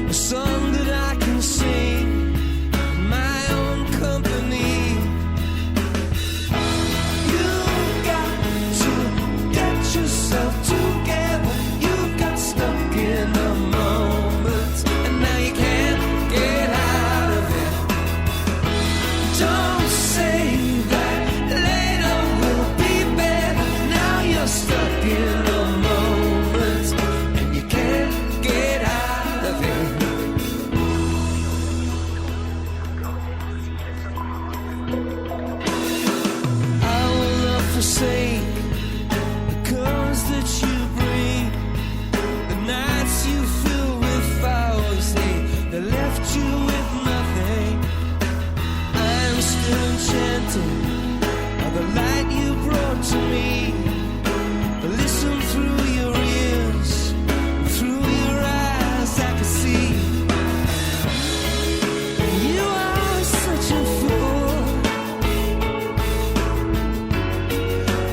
a song that I can sing in my own company. You've got to get yourself together. You've got stuck in a moment, and now you can't get out of it. Don't say that later will be better. Now you're stuck in a moment, and you can't get out of it. I will not forsake the colors that you bring, the nights you fill with flowers. They left you with nothing. I'm still enchanted by the light you brought to me. But listen through your ears, through your eyes, I can see you are such a fool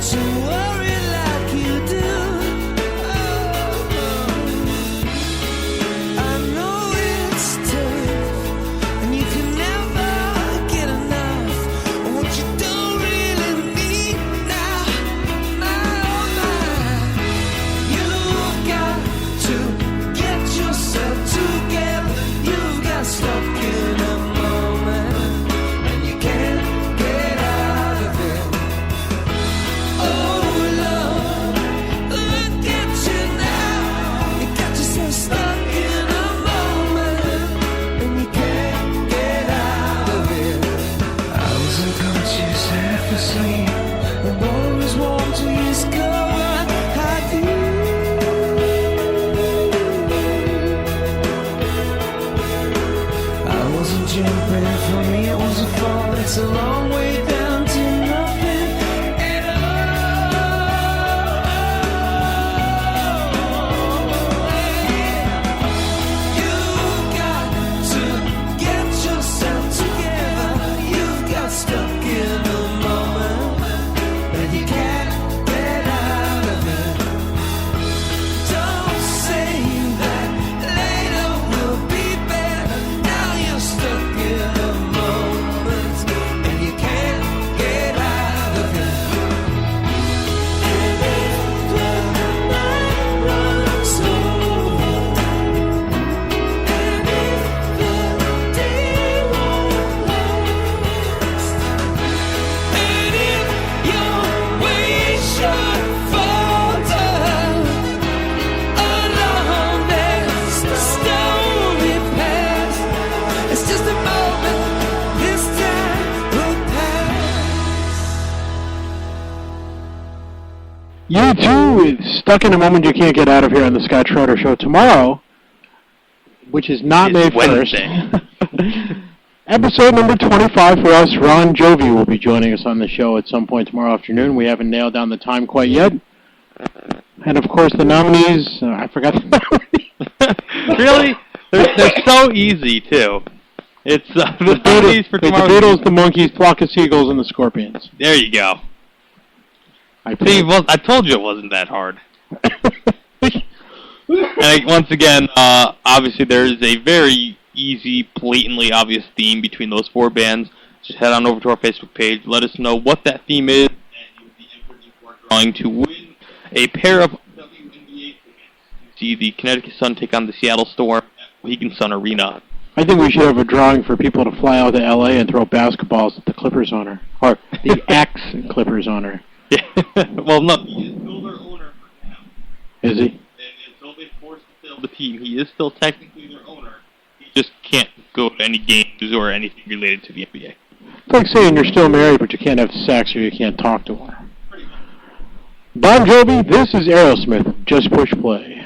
to worry like you do. I know it's tough, and you can never get enough of what you don't really need now. You've got to get yourself together. You've got stuck in a moment, and you can't get out of it. Oh Lord, look at you now. You got yourself stuck in a moment, and you can't get out of it. I was unconscious, half asleep. The boy was warm to discover how deep. I wasn't jumping, for me it was a fall. It's a long way down to nothing at all. You've got to get yourself together. You've got stuck in a moment, and you can't get out of it. Don't say that later will be better. Now you're stuck in a moment, and you can't get out of it. And if the night runs over, and if the day won't last, and if your way should falter along this stormy path, it's just a moment. This time will pass. You too is stuck in a moment you can't get out of here on the Scott Schroeder Show tomorrow, which is not May 1st. Episode number 25 for us. Ron Jovi will be joining us on the show at some point tomorrow afternoon. We haven't nailed down the time quite yet. And, of course, the nominees, I forgot the nominees. Really? They're so easy, too. It's the nominees for The tomorrow. Beatles, the Monkees, Flock of Seagulls, and the Scorpions. There you go. I told you it wasn't that hard. And once again, obviously there is a very easy, blatantly obvious theme between those four bands. Just head on over to our Facebook page. Let us know what that theme is, and you'll be entered into our drawing to win a pair of WNBA tickets to see the Connecticut Sun take on the Seattle Storm at Mohegan Sun Arena. I think we should have a drawing for people to fly out to L.A. and throw basketballs at the Clippers owner. Or the ex-Clippers owner. Yeah. Well, no, he is still their owner for now. Is he? And until they force to sell the team, he is still technically their owner. He just can't go to any games or anything related to the NBA. It's like saying you're still married, but you can't have sex or you can't talk to her. Bon Jovi, this is Aerosmith. Just push play.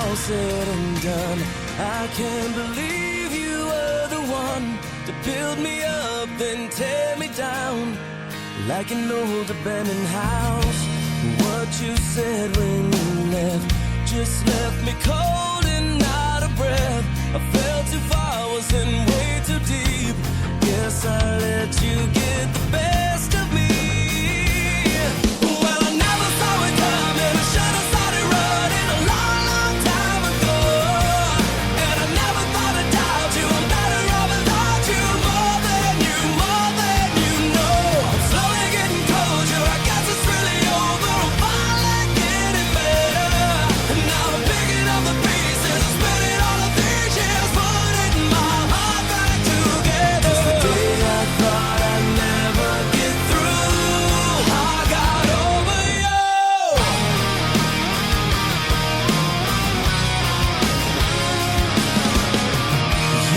all said and done, I can't believe you were the one to build me up then tear me down like an old abandoned house. What you said when you left just left me cold and out of breath. I fell too far, was in way too deep. Guess I let you get the best of me. Well, I never saw it coming. I should have started running a long, long time ago. And I never thought I'd doubt you. I'm better off without you. More than you know. I'm slowly getting closure. I guess it's really over. I'm finally getting better. And now I'm picking up the pieces. I'm spinning all of these years, putting my heart back together. It's the day I thought I'd never get through. I got over you.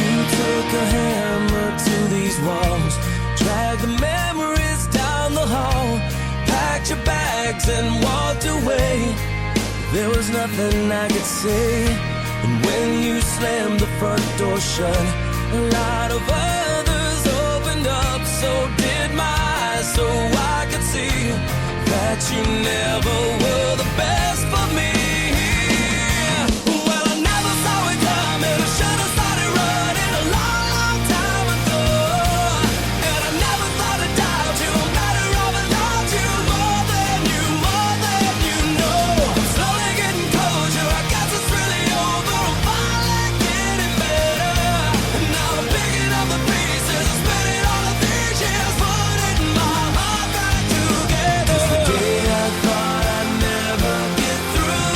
You took a hammer to these walls, dragged the memories down the hall, packed your bags and walked away. There was nothing I could say. And when you slammed the front door shut, a lot of others opened up. So did my eyes, so I could see that you never were the best for me. Well, I never saw it coming. I should have started running a long, long time ago. And I never thought I'd doubt you. I'm better off without you. More than you know. I'm slowly getting closure. I guess it's really over. I'm finally getting better. And now I'm picking up the pieces. I'm spinning all of these years, putting my heart back together. It's the day I thought I'd never get through.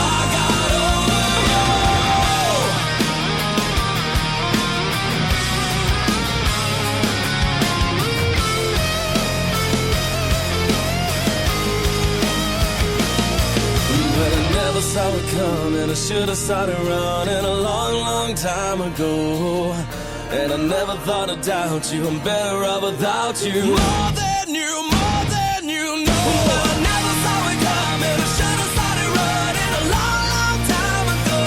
I got over you. But I never saw it coming. I should have started running a long, long time ago. And I never thought I'd doubt you. I'm better off without you. More than you know. But I never saw it coming. I should have started running a long, long time ago.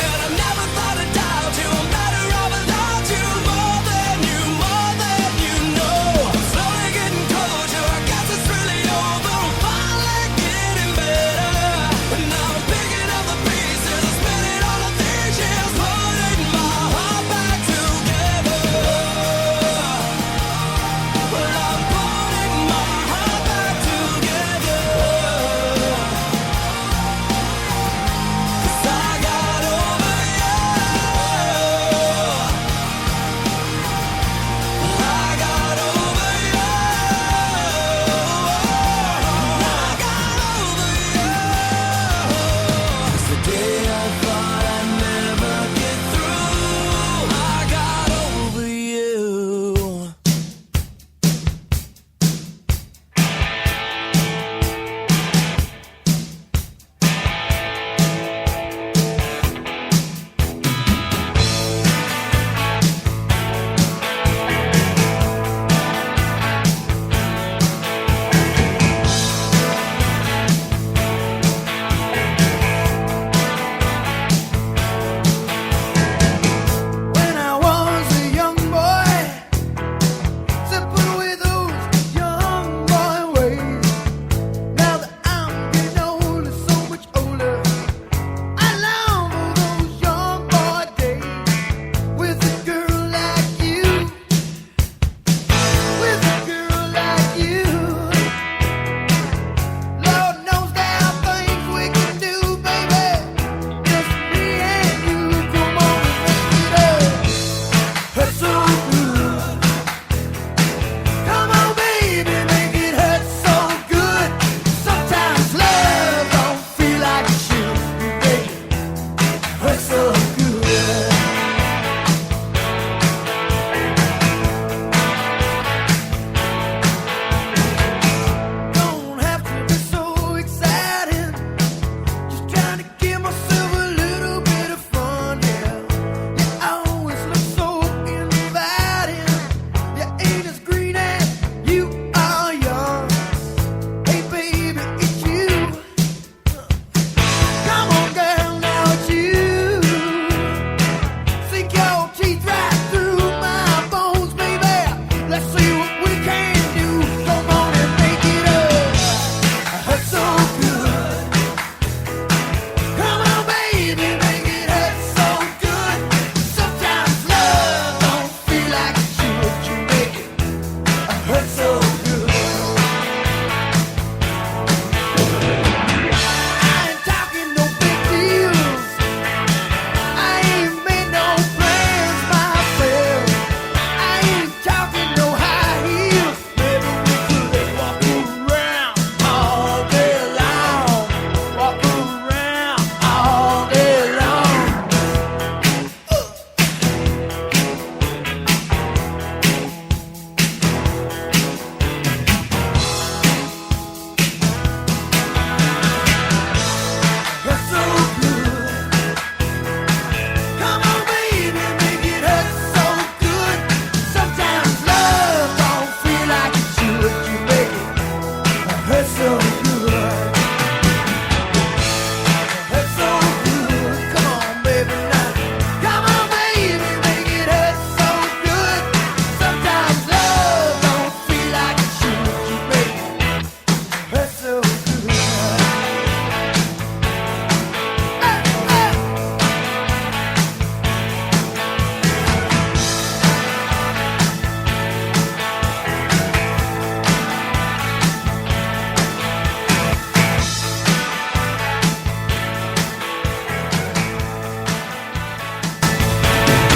And I never thought I'd doubt you. I'm better off without you. More than you know. I'm slowly getting closure. I guess it's really over. I'm finally getting better. And now I'm picking up the pieces. I'm spinning all of these years, putting my heart back together. Well, I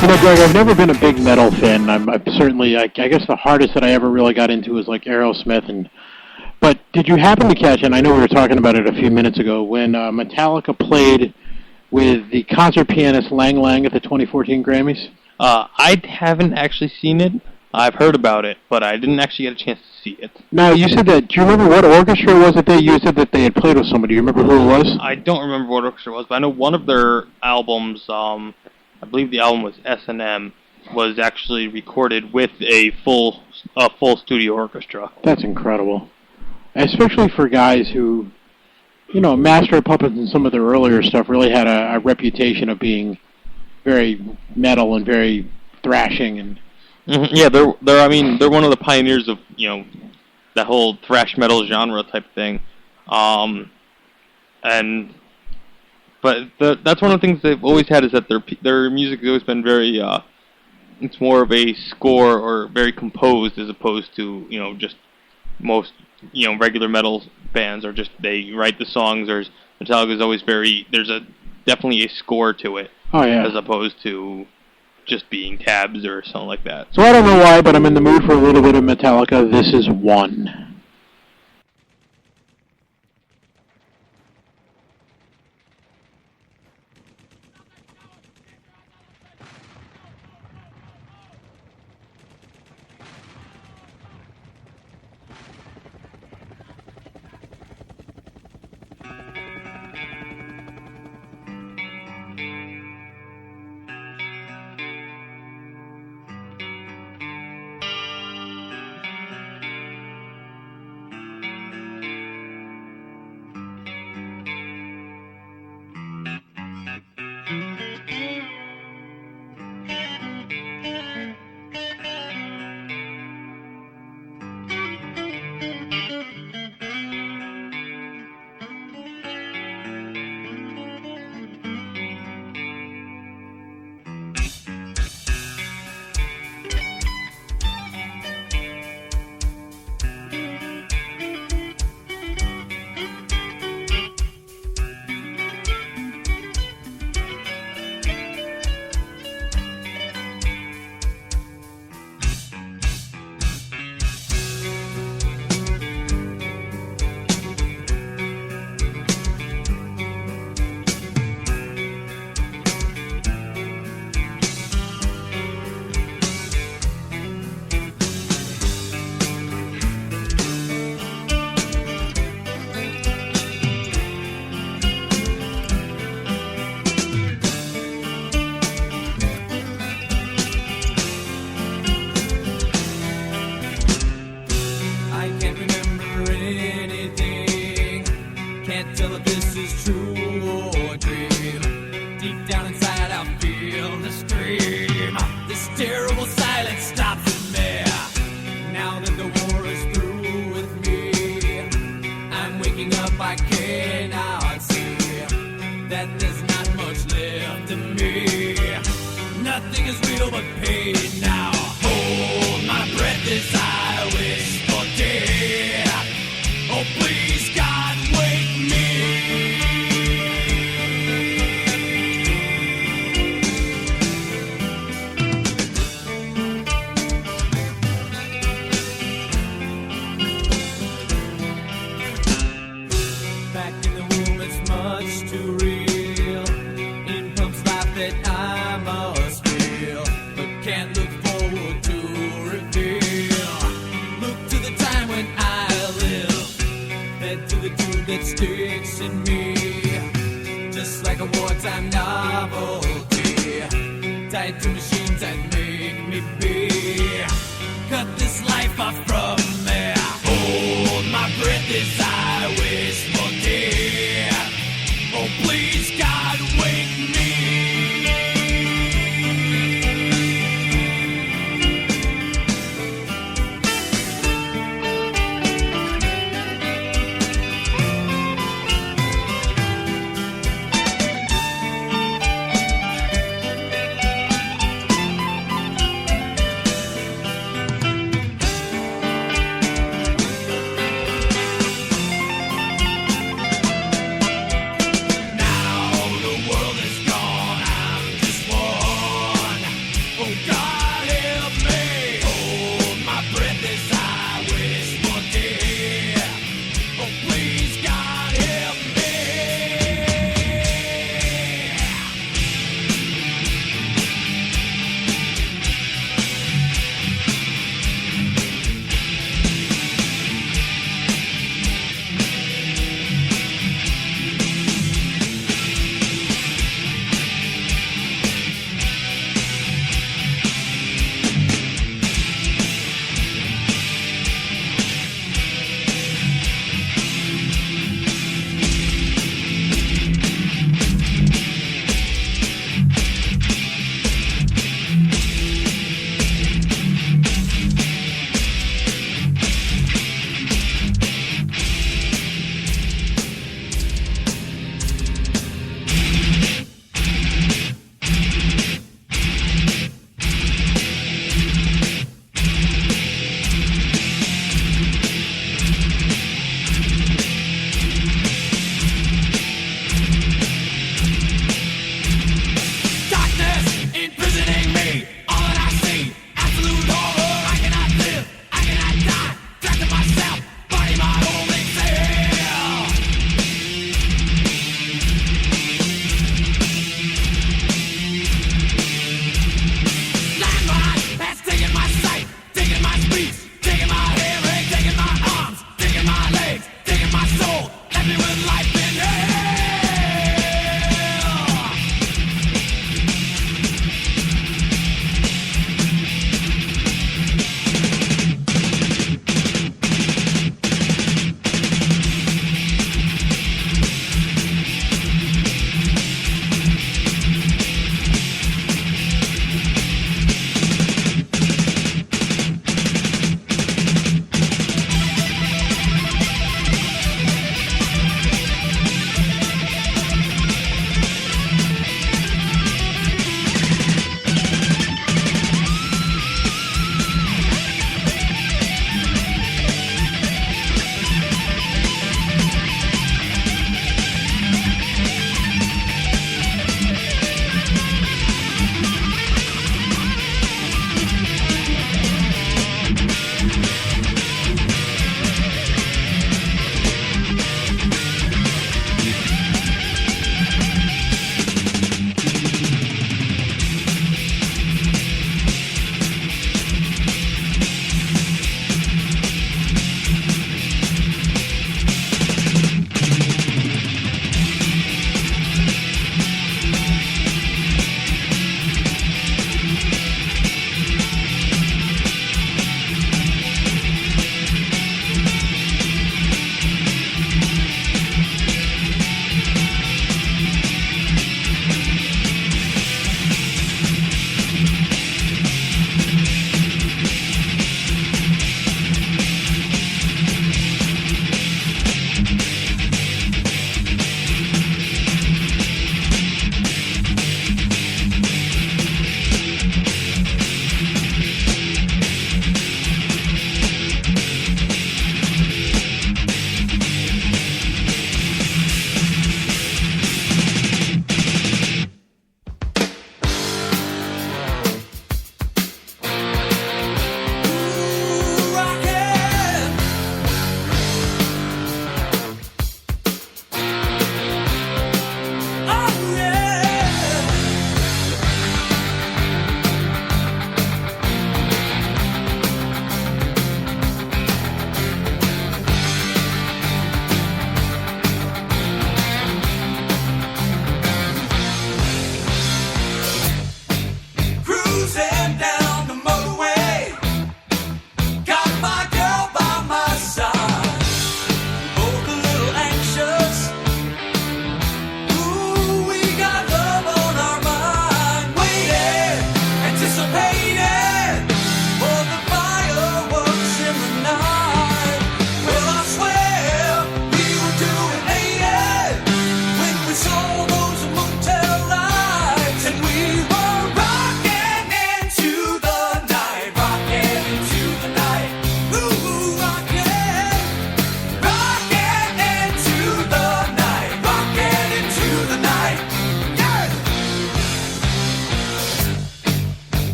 You know, Greg, I've never been a big metal fan. I'm certainly, I guess the hardest that I ever really got into was like Aerosmith. But did you happen to catch, and I know we were talking about it a few minutes ago, when Metallica played with the concert pianist Lang Lang at the 2014 Grammys? I haven't actually seen it. I've heard about it, but I didn't actually get a chance to see it. Now, you said that, do you remember what orchestra was it that you said that they had played with somebody? Do you remember who it was? I don't remember what orchestra it was, but I know one of their albums, I believe the album was S&M, was actually recorded with a full studio orchestra. That's incredible. Especially for guys who, you know, Master of Puppets and some of their earlier stuff really had a reputation of being very metal and very thrashing and... Mm-hmm. Yeah, they're one of the pioneers of, you know, that whole thrash metal genre type thing. But that's one of the things they've always had, is that their music has always been very, it's more of a score or very composed as opposed to, you know, just most, you know, regular metal bands are just, they write the songs. Metallica's always there's definitely a score to it. Oh, yeah. As opposed to just being tabs or something like that. So I don't know why, but I'm in the mood for a little bit of Metallica. This is One.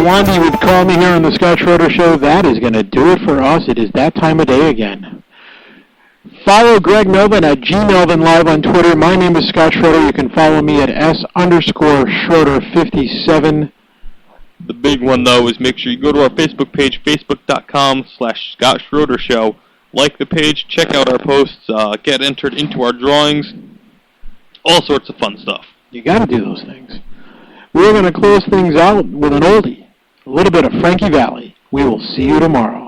Wandy would call me here on the Scott Schroeder Show. That is going to do it for us. It is that time of day again. Follow Greg Melvin at gmelvin live on Twitter. My name is Scott Schroeder. You can follow me at S_Schroeder57. The big one, though, is make sure you go to our Facebook page, facebook.com/Scott Schroeder Show. Like the page, check out our posts, get entered into our drawings, all sorts of fun stuff. You got to do those things. We're going to close things out with an oldie, a little bit of Frankie Valli. We will see you tomorrow.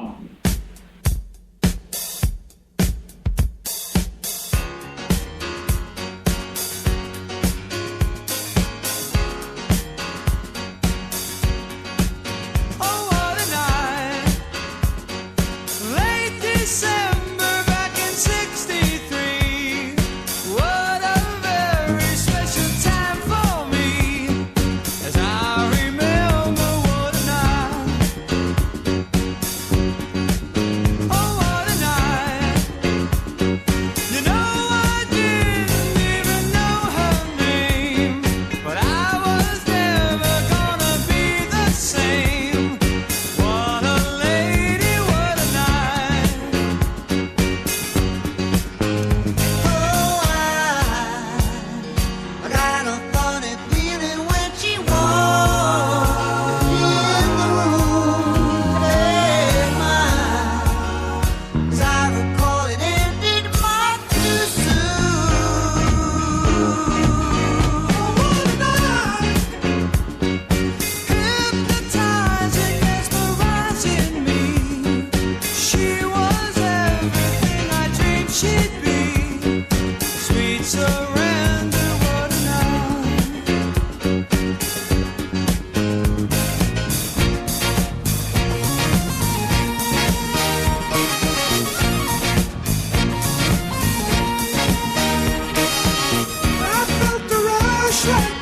Right